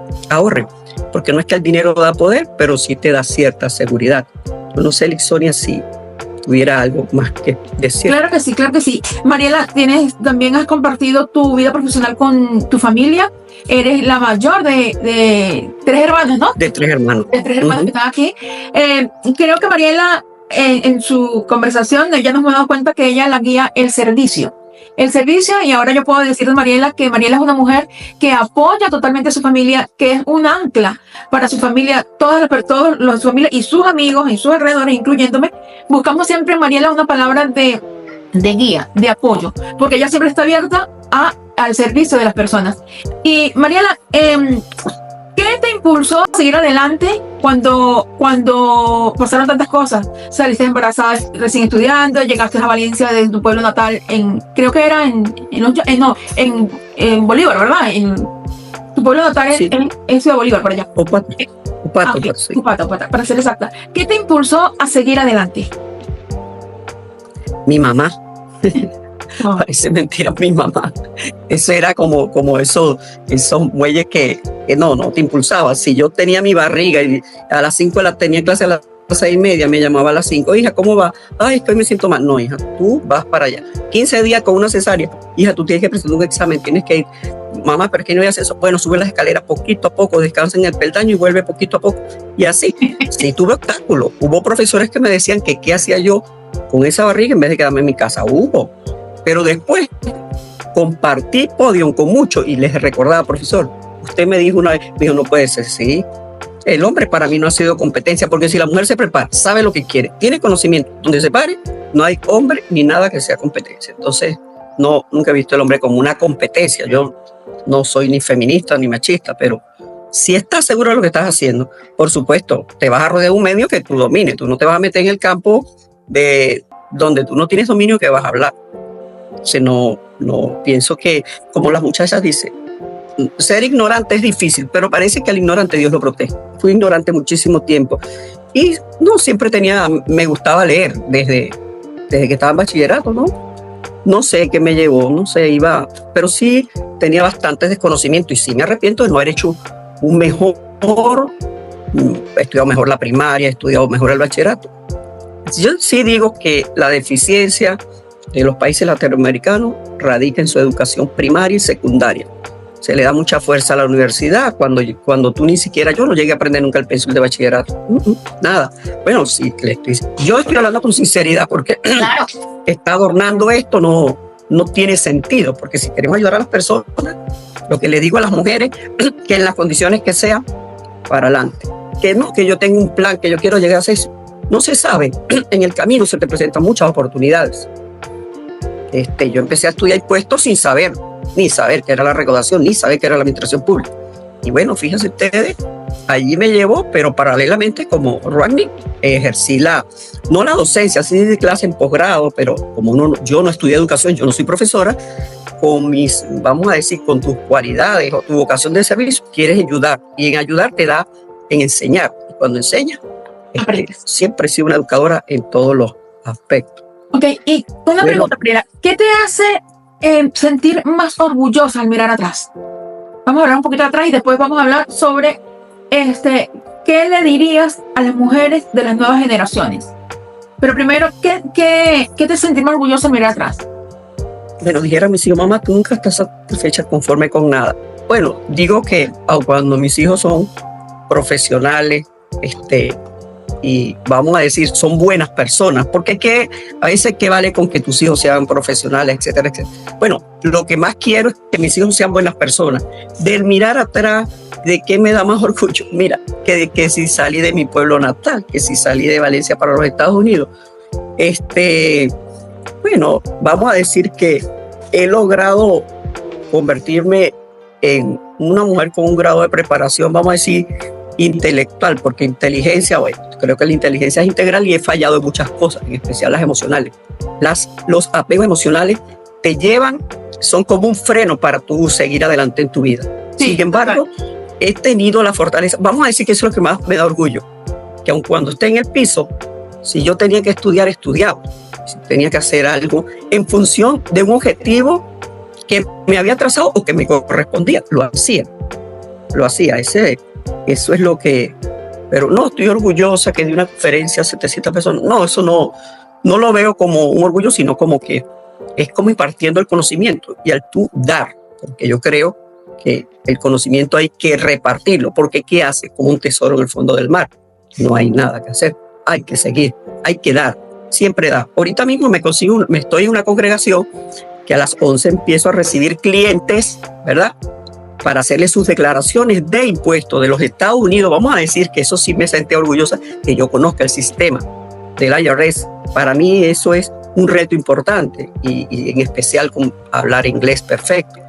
porque no es que el dinero da poder, pero sí te da cierta seguridad. Yo no sé, Lixonia, si tuviera algo más que decir. Claro que sí, claro que sí. Mariela, también has compartido tu vida profesional con tu familia. Eres la mayor de 3 hermanos, ¿no? De 3 hermanos. De 3 hermanos que están aquí. Creo que Mariela, en su conversación, ya nos hemos dado cuenta que ella la guía el servicio, y ahora yo puedo decir de Mariela que Mariela es una mujer que apoya totalmente a su familia, que es un ancla para su familia, todos su familia y sus amigos y sus alrededores, incluyéndome. Buscamos siempre en Mariela una palabra de guía, de apoyo, porque ella siempre está abierta al servicio de las personas. Y Mariela, ¿qué te impulsó a seguir adelante cuando pasaron tantas cosas? Saliste embarazada recién estudiando, llegaste a Valencia de tu pueblo natal, creo que era en Bolívar, ¿verdad? Tu pueblo natal sí. es Ciudad Bolívar, por allá. Upata, sí. Upata, para ser exacta. ¿Qué te impulsó a seguir adelante? Mi mamá. Parece mentira, mi mamá. Eso era como esos muelles que no te impulsaban. Si yo tenía mi barriga y a las 5 tenía clase a las 6:30, me llamaba a las 5, hija, ¿cómo va? Ay, es que hoy me siento mal. No, hija, tú vas para allá. 15 días con una cesárea. Hija, tú tienes que presentar un examen, tienes que ir. Mamá, ¿pero qué no voy a hacer eso? Bueno, sube las escaleras poquito a poco, descansa en el peldaño y vuelve poquito a poco. Y así, sí, tuve obstáculos. Hubo profesores que me decían que qué hacía yo con esa barriga en vez de quedarme en mi casa. Pero después compartí podio con muchos y les recordaba, profesor, usted me dijo una vez, me dijo, no puede ser, sí. El hombre para mí no ha sido competencia, porque si la mujer se prepara, sabe lo que quiere, tiene conocimiento, donde se pare, no hay hombre ni nada que sea competencia. Entonces, nunca he visto al hombre como una competencia. Yo no soy ni feminista ni machista, pero si estás seguro de lo que estás haciendo, por supuesto, te vas a rodear de un medio que tú domines. Tú no te vas a meter en el campo de donde tú no tienes dominio que vas a hablar. No pienso que, como las muchachas dicen, ser ignorante es difícil, pero parece que al ignorante Dios lo protege. Fui ignorante muchísimo tiempo y siempre me gustaba leer desde que estaba en bachillerato, no sé qué me llevó, pero sí tenía bastante desconocimiento y sí me arrepiento de no haber hecho he estudiado mejor la primaria, he estudiado mejor el bachillerato. Yo sí digo que la deficiencia de los países latinoamericanos radica en su educación primaria y secundaria. se le da mucha fuerza a la universidad cuando tú ni siquiera, yo no llegué a aprender nunca el pénsul de bachillerato, nada. Bueno, sí, yo estoy hablando con sinceridad porque Claro. está adornando esto, no tiene sentido, porque si queremos ayudar a las personas, lo que le digo a las mujeres, que en las condiciones que sean, para adelante. Que no, que yo tengo un plan, que yo quiero llegar a hacer eso. No se sabe, en el camino se te presentan muchas oportunidades. Yo empecé a estudiar impuestos sin saber, ni saber qué era la recaudación, ni saber qué era la administración pública. Y bueno, fíjense ustedes, allí me llevó, pero paralelamente como Rodney, ejercí no la docencia, sí de clase en posgrado, pero como yo no estudié educación, yo no soy profesora, vamos a decir, con tus cualidades o tu vocación de servicio, quieres ayudar. Y en ayudar te da en enseñar. Y cuando enseñas, siempre he sido una educadora en todos los aspectos. Ok, y una pregunta, Mariela, ¿qué te hace sentir más orgullosa al mirar atrás? Vamos a hablar un poquito atrás y después vamos a hablar sobre ¿qué le dirías a las mujeres de las nuevas generaciones? Pero primero, ¿qué te sentís más orgullosa al mirar atrás? Bueno, dijera a mis hijos, mamá, tú nunca estás satisfecha conforme con nada. Bueno, digo que cuando mis hijos son profesionales, y vamos a decir, son buenas personas, porque a veces ¿qué vale con que tus hijos sean profesionales, etcétera, etcétera? Bueno, lo que más quiero es que mis hijos sean buenas personas. Del mirar atrás, ¿de qué me da más orgullo? Mira, que si salí de mi pueblo natal, que si salí de Valencia para los Estados Unidos, bueno, vamos a decir que he logrado convertirme en una mujer con un grado de preparación, vamos a decir, intelectual, porque inteligencia, bueno, creo que la inteligencia es integral y he fallado en muchas cosas, en especial las emocionales. Los apegos emocionales te llevan, son como un freno para tú seguir adelante en tu vida. Sí, sin embargo, he tenido la fortaleza, vamos a decir que eso es lo que más me da orgullo, que aun cuando esté en el piso, si yo tenía que estudiar, estudiaba. Si tenía que hacer algo en función de un objetivo que me había trazado o que me correspondía, lo hacía. Eso es lo que... Pero no, estoy orgullosa que de una conferencia a 700 personas. No, eso no lo veo como un orgullo, sino como que es como impartiendo el conocimiento. Y al tú dar, porque yo creo que el conocimiento hay que repartirlo, porque ¿qué hace? Como un tesoro en el fondo del mar. No hay nada que hacer, hay que seguir, hay que dar, siempre da. Ahorita mismo me estoy en una congregación que a las 11 empiezo a recibir clientes, ¿verdad?, para hacerle sus declaraciones de impuestos de los Estados Unidos. Vamos a decir que eso sí me sentí orgullosa, que yo conozca el sistema del IRS. Para mí eso es un reto importante y en especial con hablar inglés perfecto.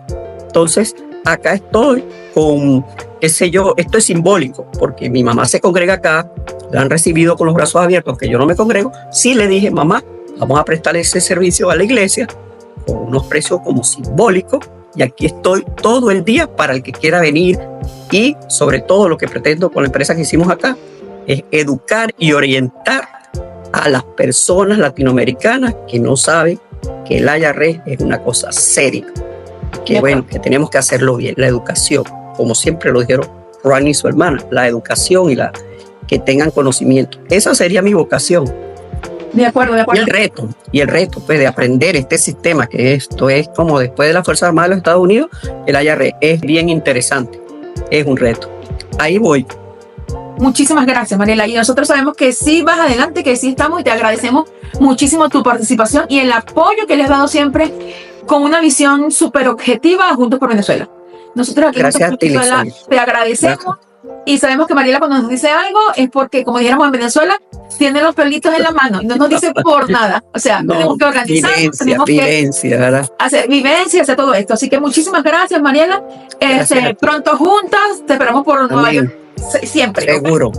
Entonces, acá estoy con, qué sé yo, esto es simbólico, porque mi mamá se congrega acá, la han recibido con los brazos abiertos, aunque yo no me congrego. Sí le dije, mamá, vamos a prestarle ese servicio a la iglesia con unos precios como simbólicos. Y aquí estoy todo el día para el que quiera venir. Y sobre todo lo que pretendo con la empresa que hicimos acá es educar y orientar a las personas latinoamericanas que no saben que el IRS es una cosa seria. Que bueno, que tenemos que hacerlo bien. La educación, como siempre lo dijeron Rodney y su hermana, la educación y que tengan conocimiento. Esa sería mi vocación. De acuerdo. Y el reto pues, de aprender este sistema, que esto es como después de las Fuerzas Armadas de los Estados Unidos, el IRS es bien interesante, es un reto. Ahí voy. Muchísimas gracias, Mariela. Y nosotros sabemos que sí vas adelante, que sí estamos, y te agradecemos muchísimo tu participación y el apoyo que le has dado siempre con una visión súper objetiva a Juntos por Venezuela. Nosotros aquí gracias en Venezuela te agradecemos. Gracias. Y sabemos que Mariela cuando nos dice algo es porque, como dijéramos en Venezuela, tiene los pelitos en la mano y no nos dice por nada. O sea, tenemos que organizarnos, tenemos que ¿verdad? hacer vivencia, hacer todo esto. Así que muchísimas gracias, Mariela. Pronto juntas, te esperamos por Nueva York. Siempre. Seguro.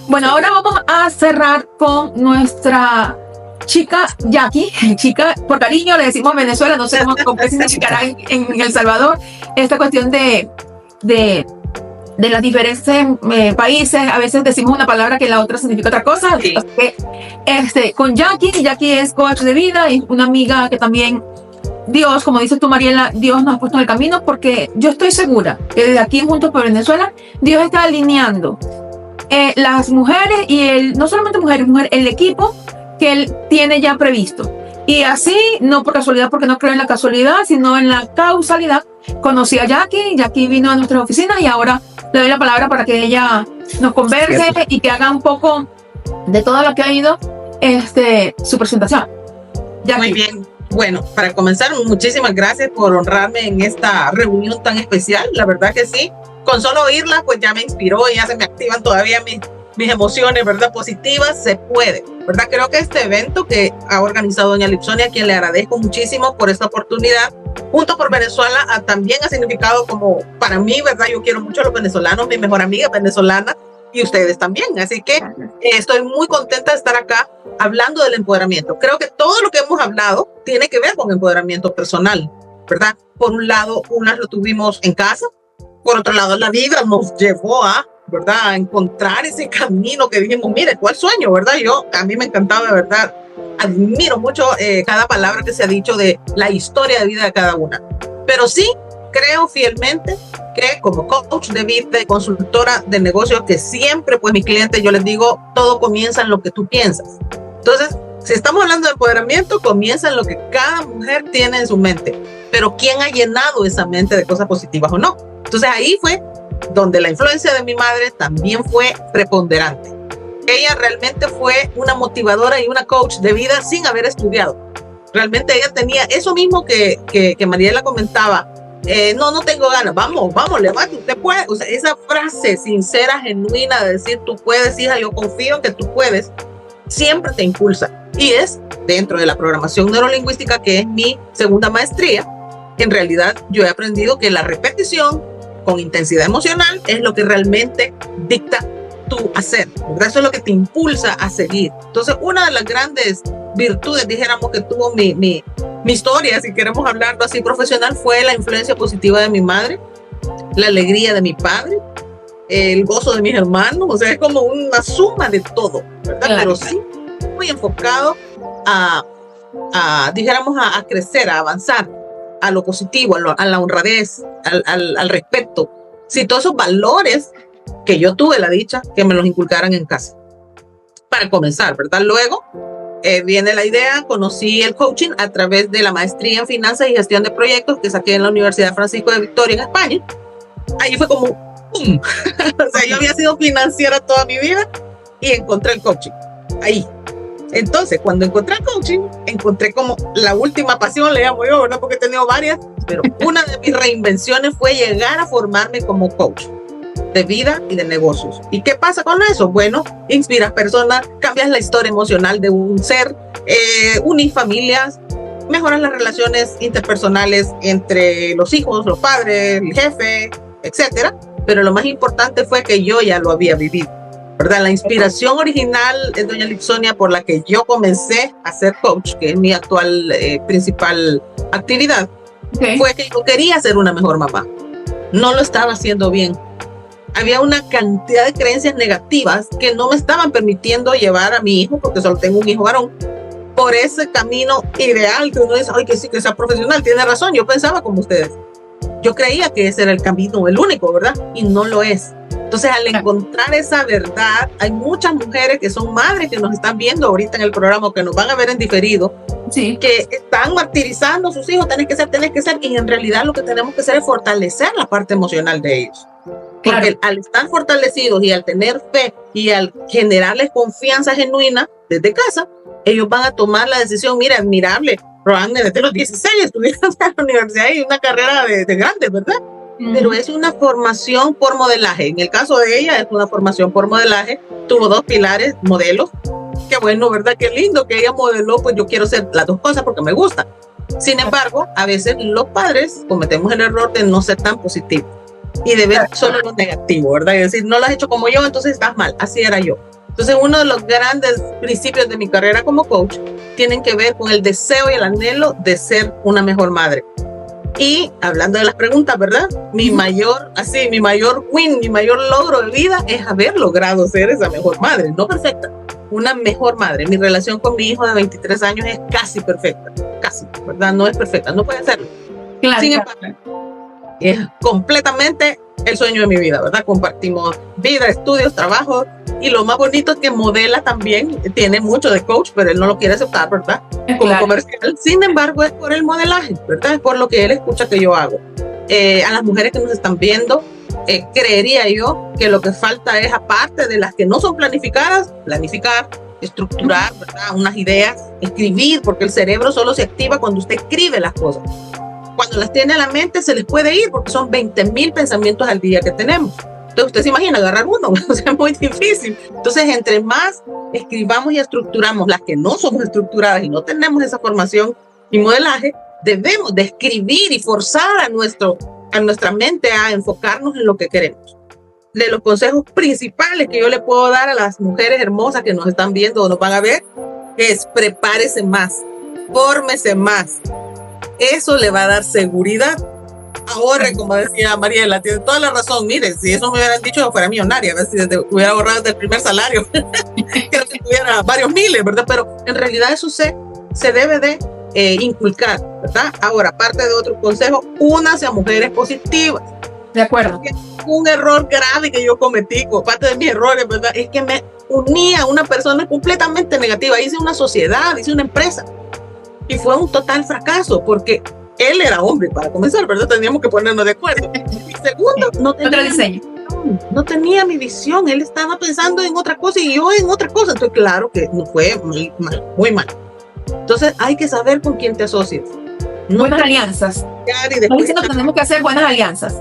Bueno, ahora vamos a cerrar con nuestra chica Jackie. Chica, por cariño le decimos en Venezuela, no sé cómo se significará en El Salvador. Esta cuestión de los diferentes países, a veces decimos una palabra que la otra significa otra cosa. Sí. Así que, con Jackie es coach de vida y una amiga que también Dios, como dices tú, Mariela, Dios nos ha puesto en el camino, porque yo estoy segura que desde aquí Juntos por Venezuela, Dios está alineando las mujeres y no solamente mujeres, el equipo que Él tiene ya previsto. Y así, no por casualidad, porque no creo en la casualidad, sino en la causalidad, conocí a Jackie. Jackie vino a nuestras oficinas y ahora le doy la palabra para que ella nos converse y que haga un poco de todo lo que ha ido su presentación. Jackie. Muy bien. Bueno, para comenzar, muchísimas gracias por honrarme en esta reunión tan especial. La verdad que sí, con solo oírla, pues ya me inspiró y ya se me activan todavía mis emociones, ¿verdad? Positivas. Se puede, ¿verdad? Creo que este evento que ha organizado doña Lipsonia, a quien le agradezco muchísimo por esta oportunidad, Juntos por Venezuela, también ha significado como para mí, ¿verdad? Yo quiero mucho a los venezolanos, mi mejor amiga venezolana, y ustedes también. Así que estoy muy contenta de estar acá hablando del empoderamiento. Creo que todo lo que hemos hablado tiene que ver con empoderamiento personal, ¿verdad? Por un lado, unas lo tuvimos en casa, por otro lado, la vida nos llevó ¿verdad? A encontrar ese camino que dijimos, mire, ¿cuál sueño, verdad? A mí me encantaba, de verdad, admiro mucho cada palabra que se ha dicho de la historia de vida de cada una. Pero sí, creo fielmente que como coach de vida y consultora de negocios, que siempre, pues, mis clientes, yo les digo, todo comienza en lo que tú piensas. Entonces, si estamos hablando de empoderamiento, comienza en lo que cada mujer tiene en su mente. Pero ¿quién ha llenado esa mente de cosas positivas o no? Entonces, ahí fue donde la influencia de mi madre también fue preponderante. Ella realmente fue una motivadora y una coach de vida sin haber estudiado. Realmente ella tenía eso mismo que Mariela comentaba. No tengo ganas, vamos, levante, usted puede. O sea, esa frase sincera, genuina de decir, tú puedes, hija, yo confío en que tú puedes, siempre te impulsa. Y es dentro de la programación neurolingüística, que es mi segunda maestría. En realidad, yo he aprendido que la repetición con intensidad emocional es lo que realmente dicta tu hacer, ¿verdad? Eso es lo que te impulsa a seguir. Entonces, una de las grandes virtudes, dijéramos, que tuvo mi historia, si queremos hablarlo así profesional, fue la influencia positiva de mi madre, la alegría de mi padre, el gozo de mis hermanos. O sea, es como una suma de todo, ¿verdad? Claro. Pero sí, muy enfocado dijéramos, a crecer, a avanzar, a lo positivo, a la honradez, al respeto. Sí, todos esos valores que yo tuve la dicha que me los inculcaran en casa. Para comenzar, ¿verdad? Luego viene la idea, conocí el coaching a través de la maestría en finanzas y gestión de proyectos que saqué en la Universidad Francisco de Vitoria en España. Ahí fue como ¡pum! O sea, yo había sido financiera toda mi vida y encontré el coaching ahí. Entonces, cuando encontré el coaching, encontré como la última pasión, le llamo yo, ¿verdad? Porque he tenido varias, pero una de mis reinvenciones fue llegar a formarme como coach de vida y de negocios. ¿Y qué pasa con eso? Bueno, inspiras personas, cambias la historia emocional de un ser, unís familias, mejoras las relaciones interpersonales entre los hijos, los padres, el jefe, etcétera. Pero lo más importante fue que yo ya lo había vivido, ¿verdad? La inspiración original de doña Lipsonia, por la que yo comencé a ser coach, que es mi actual principal actividad, fue que yo quería ser una mejor mamá. No lo estaba haciendo bien. Había una cantidad de creencias negativas que no me estaban permitiendo llevar a mi hijo, porque solo tengo un hijo varón, por ese camino ideal que uno dice, ay, que sí, que sea profesional. Tiene razón, yo pensaba como ustedes. Yo creía que ese era el camino, el único, ¿verdad? Y no lo es. Entonces, al encontrar esa verdad, hay muchas mujeres que son madres que nos están viendo ahorita en el programa, que nos van a ver en diferido, sí, que están martirizando a sus hijos, tenés que ser, y en realidad lo que tenemos que hacer es fortalecer la parte emocional de ellos. Porque al estar fortalecidos y al tener fe y al generarles confianza genuina desde casa, ellos van a tomar la decisión. Mira, admirable, Rohan desde los 16 estudiando en la universidad y una carrera de grande, ¿verdad? Pero es una formación por modelaje. En el caso de ella es una formación por modelaje. Tuvo 2 pilares, modelos. Qué bueno, ¿verdad? Qué lindo que ella modeló. Pues yo quiero hacer las 2 cosas porque me gusta. Sin embargo, a veces los padres cometemos el error de no ser tan positivos y de ver solo lo negativo, ¿verdad? Y decir, no lo has hecho como yo, entonces estás mal. Así era yo. Entonces, uno de los grandes principios de mi carrera como coach tienen que ver con el deseo y el anhelo de ser una mejor madre. Y hablando de las preguntas, ¿verdad? Mi mayor win, mi mayor logro de vida es haber logrado ser esa mejor madre, no perfecta, una mejor madre. Mi relación con mi hijo de 23 años es casi perfecta, casi, ¿verdad? No es perfecta, no puede serlo. Claro, sin embargo, es completamente el sueño de mi vida, ¿verdad? Compartimos vida, estudios, trabajo, y lo más bonito es que modela también, tiene mucho de coach, pero él no lo quiere aceptar, ¿verdad? Como comercial. Sin embargo, es por el modelaje, ¿verdad? Es por lo que él escucha que yo hago. A las mujeres que nos están viendo, creería yo que lo que falta es, aparte de las que no son planificadas, planificar, estructurar, ¿verdad? Unas ideas, escribir, porque el cerebro solo se activa cuando usted escribe las cosas. Cuando las tiene en la mente se les puede ir, porque son 20,000 pensamientos al día que tenemos. Entonces usted se imagina agarrar uno, o sea, es muy difícil. Entonces, entre más escribamos y estructuramos, las que no somos estructuradas y no tenemos esa formación y modelaje, debemos de escribir y forzar a nuestra mente a enfocarnos en lo que queremos. De los consejos principales que yo le puedo dar a las mujeres hermosas que nos están viendo o nos van a ver, es prepárese más, fórmese más. Eso le va a dar seguridad. Ahorre, como decía Mariela, tiene toda la razón. Mire, si eso me hubieran dicho, yo fuera millonaria, a ver si hubiera ahorrado desde el primer salario. Creo que tuviera varios miles, ¿verdad? Pero en realidad eso se debe de inculcar, ¿verdad? Ahora, aparte de otros consejos, únase a mujeres positivas. De acuerdo. Un error grave que yo cometí, parte de mis errores, ¿verdad? Es que me unía a una persona completamente negativa. Hice una sociedad, hice una empresa. Y fue un total fracaso, porque él era hombre, para comenzar, ¿verdad? Teníamos que ponernos de acuerdo. Y segundo, no tenía mi visión. Él estaba pensando en otra cosa y yo en otra cosa. Entonces, claro que no fue muy mal. Entonces, hay que saber con quién te asocias. Buenas alianzas. Tenemos que hacer buenas alianzas.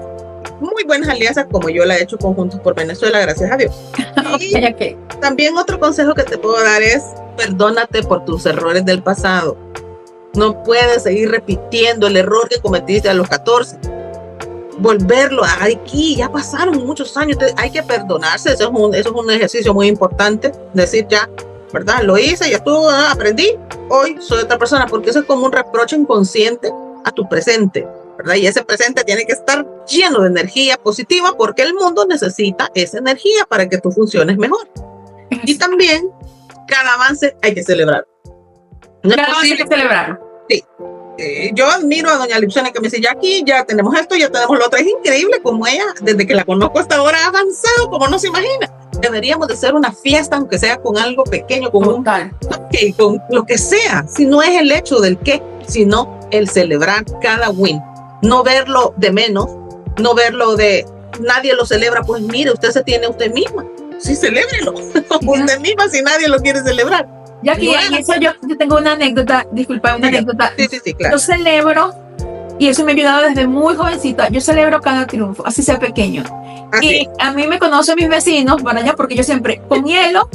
Muy buenas alianzas, como yo la he hecho con Juntos por Venezuela, gracias a Dios. Y también otro consejo que te puedo dar es, perdónate por tus errores del pasado. No puedes seguir repitiendo el error que cometiste a los 14. Volverlo aquí, ya pasaron muchos años, hay que perdonarse. Eso es un ejercicio muy importante. Decir ya, ¿verdad? Lo hice, ya estuvo, aprendí, hoy soy otra persona, porque eso es como un reproche inconsciente a tu presente, ¿verdad? Y ese presente tiene que estar lleno de energía positiva, porque el mundo necesita esa energía para que tú funciones mejor. Y también, cada avance hay que celebrar. No es posible que celebrarlo. Sí. Yo admiro a doña Lipsona, que me dice, ya aquí, ya tenemos esto, ya tenemos lo otro. Es increíble como ella, desde que la conozco hasta ahora, ha avanzado como no se imagina. Deberíamos de hacer una fiesta, aunque sea con algo pequeño, con con lo que sea. Si no es el hecho del qué, sino el celebrar cada win. No verlo de menos, no verlo de nadie lo celebra. Pues mire, usted se tiene a usted misma. Sí, celébrelo. Usted misma, si nadie lo quiere celebrar. Y aquí, en eso yo tengo una anécdota, disculpa, una anécdota. Sí, claro. Yo celebro, y eso me ha ayudado desde muy jovencita, yo celebro cada triunfo, así sea pequeño. Y a mí me conocen mis vecinos, para allá, porque yo siempre con hielo,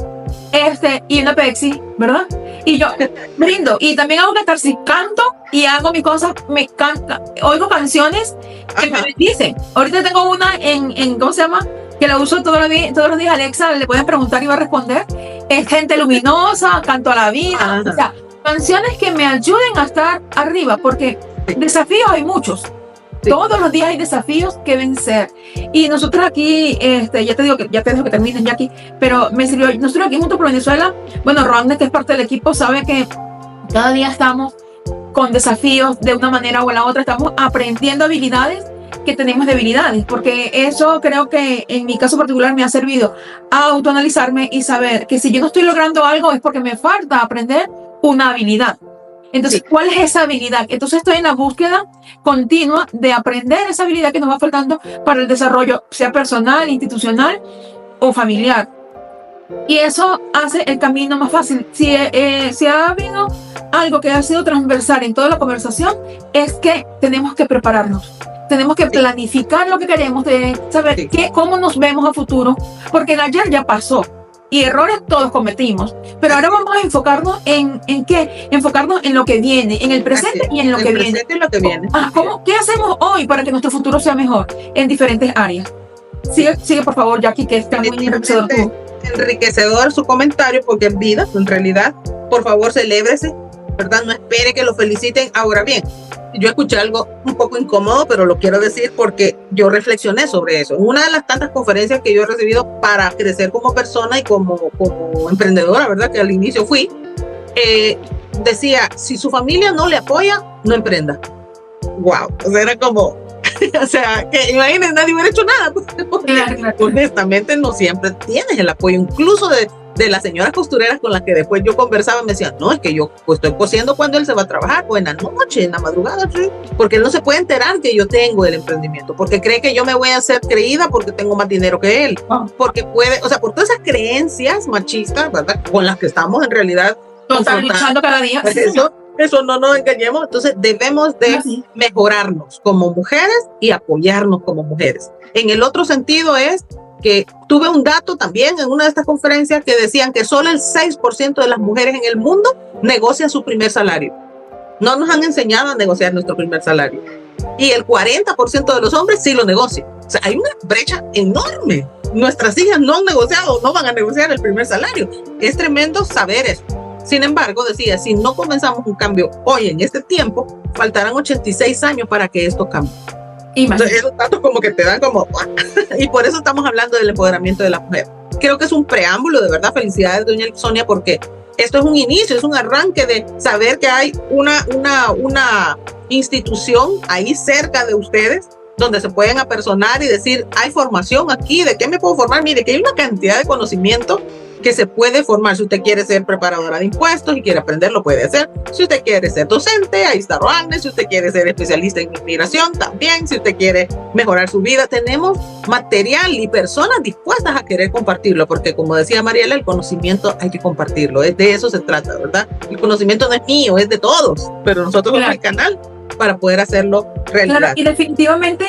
y una Pepsi, ¿verdad? Y yo brindo, y también hago catarsis, canto y hago mis cosas, oigo canciones que me dicen. Ahorita tengo una en ¿cómo se llama? Que la uso todos los días, Alexa, le pueden preguntar y va a responder. Es gente luminosa, canto a la vida, o sea, canciones que me ayuden a estar arriba, porque desafíos hay muchos. Sí. Todos los días hay desafíos que vencer. Y nosotros aquí, ya te dejo que terminen, Jackie, pero me sirvió. Nosotros aquí Juntos por Venezuela, bueno, Ronde, que es parte del equipo, sabe que cada día estamos con desafíos de una manera o la otra, estamos aprendiendo habilidades que tenemos debilidades, porque eso creo que en mi caso particular me ha servido a autoanalizarme y saber que si yo no estoy logrando algo es porque me falta aprender una habilidad. Entonces, ¿cuál es esa habilidad? Entonces estoy en la búsqueda continua de aprender esa habilidad que nos va faltando para el desarrollo, sea personal, institucional o familiar. Y eso hace el camino más fácil. Si ha habido algo que ha sido transversal en toda la conversación, es que tenemos que prepararnos. Tenemos que planificar lo que queremos, de saber cómo nos vemos a futuro, porque el ayer ya pasó y errores todos cometimos, pero ahora vamos a enfocarnos en qué, enfocarnos en lo que viene, en el presente y en lo que viene. ¿Qué hacemos hoy para que nuestro futuro sea mejor en diferentes áreas? Sigue por favor, Jackie, que está muy enriquecedor. Enriquecedor su comentario, porque en vida, en realidad, por favor, celébrese, ¿verdad? No espere que lo feliciten. Ahora bien, yo escuché algo un poco incómodo, pero lo quiero decir porque yo reflexioné sobre eso. En una de las tantas conferencias que yo he recibido para crecer como persona y como emprendedora, ¿verdad? Que al inicio fui, decía, si su familia no le apoya, no emprenda. Wow, o sea, era como, O sea, que imagínense, nadie hubiera hecho nada. Claro. Honestamente, no siempre tienes el apoyo, incluso de las señoras costureras con las que después yo conversaba, me decían, no, es que yo pues, estoy cosiendo cuando él se va a trabajar, o en la noche, en la madrugada, sí, porque él no se puede enterar que yo tengo el emprendimiento, porque cree que yo me voy a hacer creída porque tengo más dinero que él, porque puede, o sea, por todas esas creencias machistas, ¿verdad? Con las que estamos en realidad luchando cada día. Eso no nos engañemos. Entonces debemos de mejorarnos como mujeres y apoyarnos como mujeres. En el otro sentido es que tuve un dato también en una de estas conferencias que decían que solo el 6% de las mujeres en el mundo negocian su primer salario. No nos han enseñado a negociar nuestro primer salario. Y el 40% de los hombres sí lo negocian. O sea, hay una brecha enorme. Nuestras hijas no han negociado, no van a negociar el primer salario. Es tremendo saber eso. Sin embargo, decía, si no comenzamos un cambio hoy en este tiempo, faltarán 86 años para que esto cambie. Entonces, esos datos como que te dan como... y por eso estamos hablando del empoderamiento de la mujer. Creo que es un preámbulo, de verdad, felicidades, doña Sonia, porque esto es un inicio, es un arranque de saber que hay una institución ahí cerca de ustedes donde se pueden apersonar y decir, hay formación aquí, ¿de qué me puedo formar? Mire, que hay una cantidad de conocimiento que se puede formar. Si usted quiere ser preparadora de impuestos y quiere aprender, lo puede hacer. Si usted quiere ser docente, ahí está Roanne. Si usted quiere ser especialista en inmigración, también. Si usted quiere mejorar su vida, tenemos material y personas dispuestas a querer compartirlo, porque como decía Mariela, el conocimiento hay que compartirlo. De eso se trata, ¿verdad? El conocimiento no es mío, es de todos, pero nosotros tenemos el canal para poder hacerlo realidad. Claro, y definitivamente,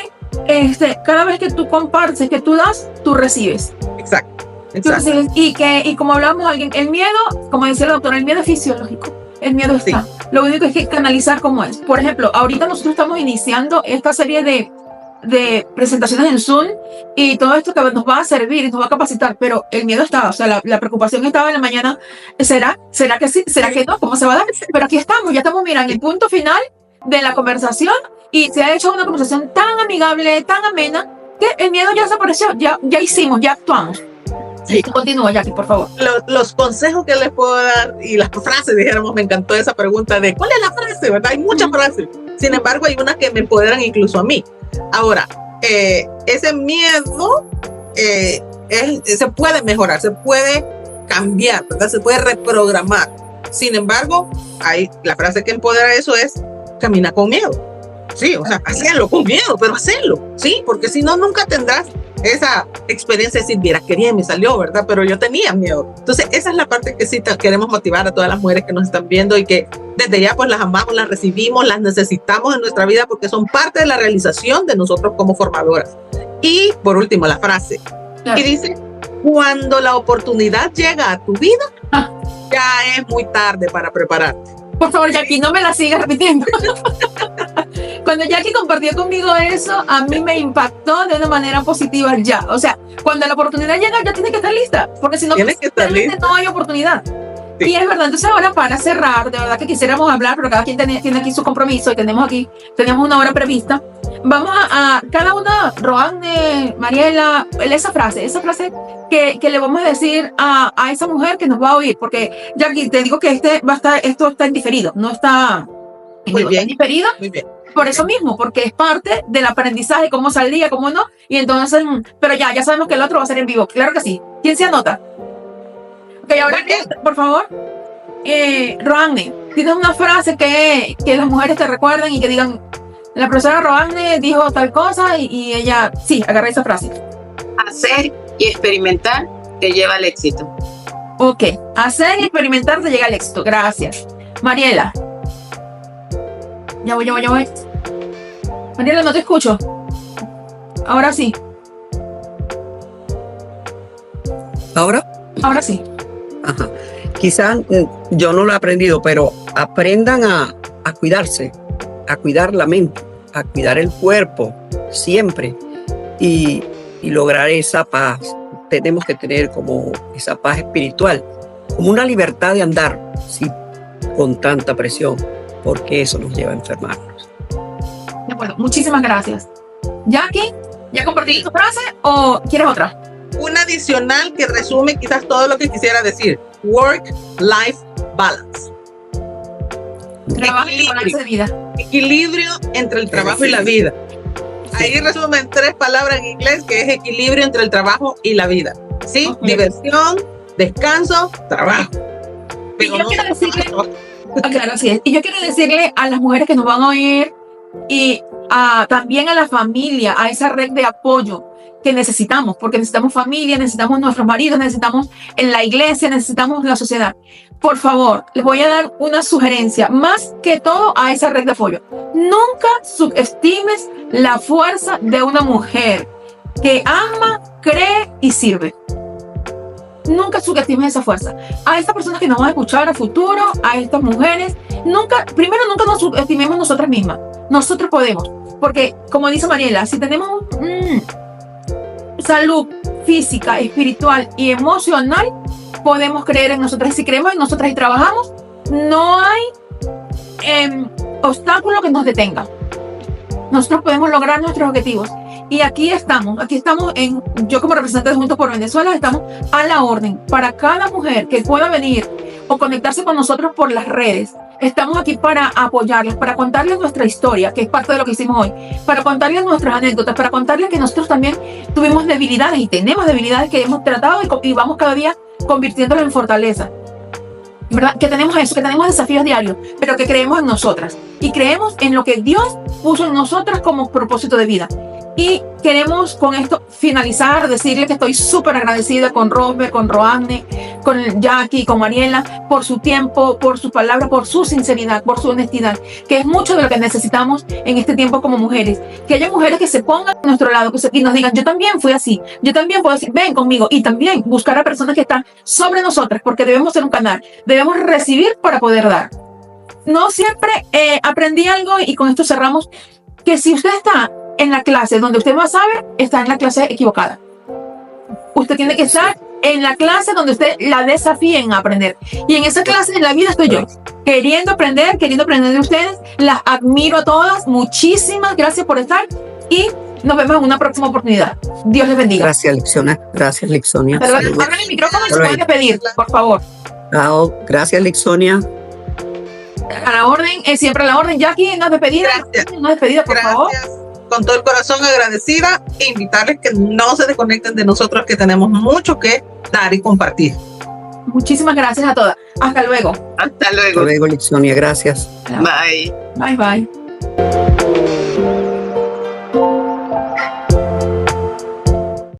cada vez que tú compartes, que tú das, tú recibes. Exacto. Entonces, y como hablábamos alguien, el miedo, como decía el doctor, el miedo es fisiológico, el miedo está. Sí. Lo único es que canalizar cómo es. Por ejemplo, ahorita nosotros estamos iniciando esta serie de presentaciones en Zoom y todo esto que nos va a servir y nos va a capacitar, pero el miedo estaba, o sea, la preocupación estaba en la mañana. ¿Será que sí? ¿Será que no? ¿Cómo se va a dar? Pero aquí estamos, ya estamos, mira, en el punto final de la conversación y se ha hecho una conversación tan amigable, tan amena, que el miedo ya desapareció, ya hicimos, ya actuamos. Sí. Continúa, Jackie, por favor. Los consejos que les puedo dar y las frases, dijéramos, me encantó esa pregunta de ¿cuál es la frase? ¿Verdad? Hay muchas frases. Sin embargo, hay unas que me empoderan incluso a mí. Ahora, ese miedo se puede mejorar, se puede cambiar, ¿verdad? Se puede reprogramar. Sin embargo, la frase que empodera eso es camina con miedo. Sí, o sea, hacerlo con miedo, pero hacerlo, ¿sí? Porque si no, nunca tendrás esa experiencia de decir, vieras qué bien me salió, ¿verdad? Pero yo tenía miedo. Entonces, esa es la parte que sí queremos motivar a todas las mujeres que nos están viendo y que desde ya pues las amamos, las recibimos, las necesitamos en nuestra vida porque son parte de la realización de nosotros como formadoras. Y por último, la frase que dice, cuando la oportunidad llega a tu vida, ya es muy tarde para prepararte. Por favor, Jackie, no me la sigas repitiendo. Cuando Jackie compartió conmigo eso, a mí me impactó de una manera positiva ya. O sea, cuando la oportunidad llega, ya tienes que estar lista, porque si no, realmente no hay oportunidad. Sí. Y es verdad. Entonces ahora, para cerrar, de verdad que quisiéramos hablar, pero cada quien tiene aquí su compromiso y tenemos una hora prevista. Vamos a cada una, Roanne, Mariela, esa frase que le vamos a decir a esa mujer que nos va a oír, porque Jackie, te digo que esto está en diferido, no está muy bien, en diferido. Muy bien. Por eso mismo, porque es parte del aprendizaje, cómo saldría, cómo no, y entonces, pero ya sabemos que el otro va a ser en vivo, claro que sí. ¿Quién se anota? Ok, ahora, por favor, Roanne, tienes una frase que las mujeres te recuerden y que digan, la profesora Roanne dijo tal cosa y ella, sí, agarra esa frase. Hacer y experimentar te lleva al éxito. Ok, hacer y experimentar te llega al éxito, gracias. Mariela. Ya voy. Mariela, no te escucho. Ahora sí. Ahora sí. Ajá. Quizás yo no lo he aprendido, pero aprendan a cuidarse, a cuidar la mente, a cuidar el cuerpo, siempre, y lograr esa paz. Tenemos que tener como esa paz espiritual, como una libertad de andar, sí, con tanta presión, porque eso nos lleva a enfermarnos. De acuerdo, muchísimas gracias. Jackie, ¿ya compartiste tu frase o quieres otra? Una adicional que resume quizás todo lo que quisiera decir. Work-life balance. Trabajo y balance de vida. Equilibrio entre el trabajo y la vida. ahí resumen 3 palabras en inglés, que es equilibrio entre el trabajo y la vida. ¿Sí? Okay. Diversión, descanso, trabajo. Y yo quiero decirle, claro, así es. Y yo quiero decirle a las mujeres que nos van a oír y también a la familia, a esa red de apoyo que necesitamos, porque necesitamos familia, necesitamos nuestros maridos, necesitamos en la iglesia, necesitamos la sociedad. Por favor, les voy a dar una sugerencia, más que todo a esa red de apoyo. Nunca subestimes la fuerza de una mujer que ama, cree y sirve. Nunca subestimes esa fuerza. A estas personas que nos van a escuchar a futuro, a estas mujeres, nunca nos subestimemos nosotras mismas. Nosotros podemos, porque como dice Mariela, si tenemos salud física, espiritual y emocional, podemos creer en nosotras. Si creemos en nosotras y trabajamos, no hay obstáculo que nos detenga. Nosotros podemos lograr nuestros objetivos. Y aquí estamos yo como representante de Juntos por Venezuela, estamos a la orden para cada mujer que pueda venir o conectarse con nosotros por las redes. Estamos aquí para apoyarles, para contarles nuestra historia, que es parte de lo que hicimos hoy, para contarles nuestras anécdotas, para contarles que nosotros también tuvimos debilidades y tenemos debilidades que hemos tratado y vamos cada día convirtiéndolas en fortaleza. ¿Verdad? Que tenemos eso, que tenemos desafíos diarios, pero que creemos en nosotras y creemos en lo que Dios puso en nosotras como propósito de vida. Y queremos con esto finalizar, decirle que estoy súper agradecida con Robert, con Roanne, con Jackie, con Mariela, por su tiempo, por sus palabras, por su sinceridad, por su honestidad, que es mucho de lo que necesitamos en este tiempo como mujeres. Que haya mujeres que se pongan a nuestro lado, y nos digan, yo también fui así, yo también puedo decir, ven conmigo. Y también buscar a personas que están sobre nosotras, porque debemos ser un canal, debemos recibir para poder dar. No siempre aprendí algo, y con esto cerramos, que si usted está en la clase donde usted no sabe, está en la clase equivocada. Usted tiene que estar en la clase donde usted la desafíen a aprender. Y en esa clase de la vida estoy yo, queriendo aprender de ustedes. Las admiro a todas. Muchísimas gracias por estar y nos vemos en una próxima oportunidad. Dios les bendiga. Gracias, Lixonia. Gracias, Lixonia. Abran el micrófono y se pueden despedir, por favor. Gracias, Lixonia. A la orden, siempre a la orden. Jackie, una despedida. Gracias. Una despedida, por favor. Con todo el corazón agradecida, e invitarles que no se desconecten de nosotros, que tenemos mucho que dar y compartir. Muchísimas gracias a todas. Hasta luego. Hasta luego. Hasta luego, Lixonia. Gracias. Bye. Bye, bye.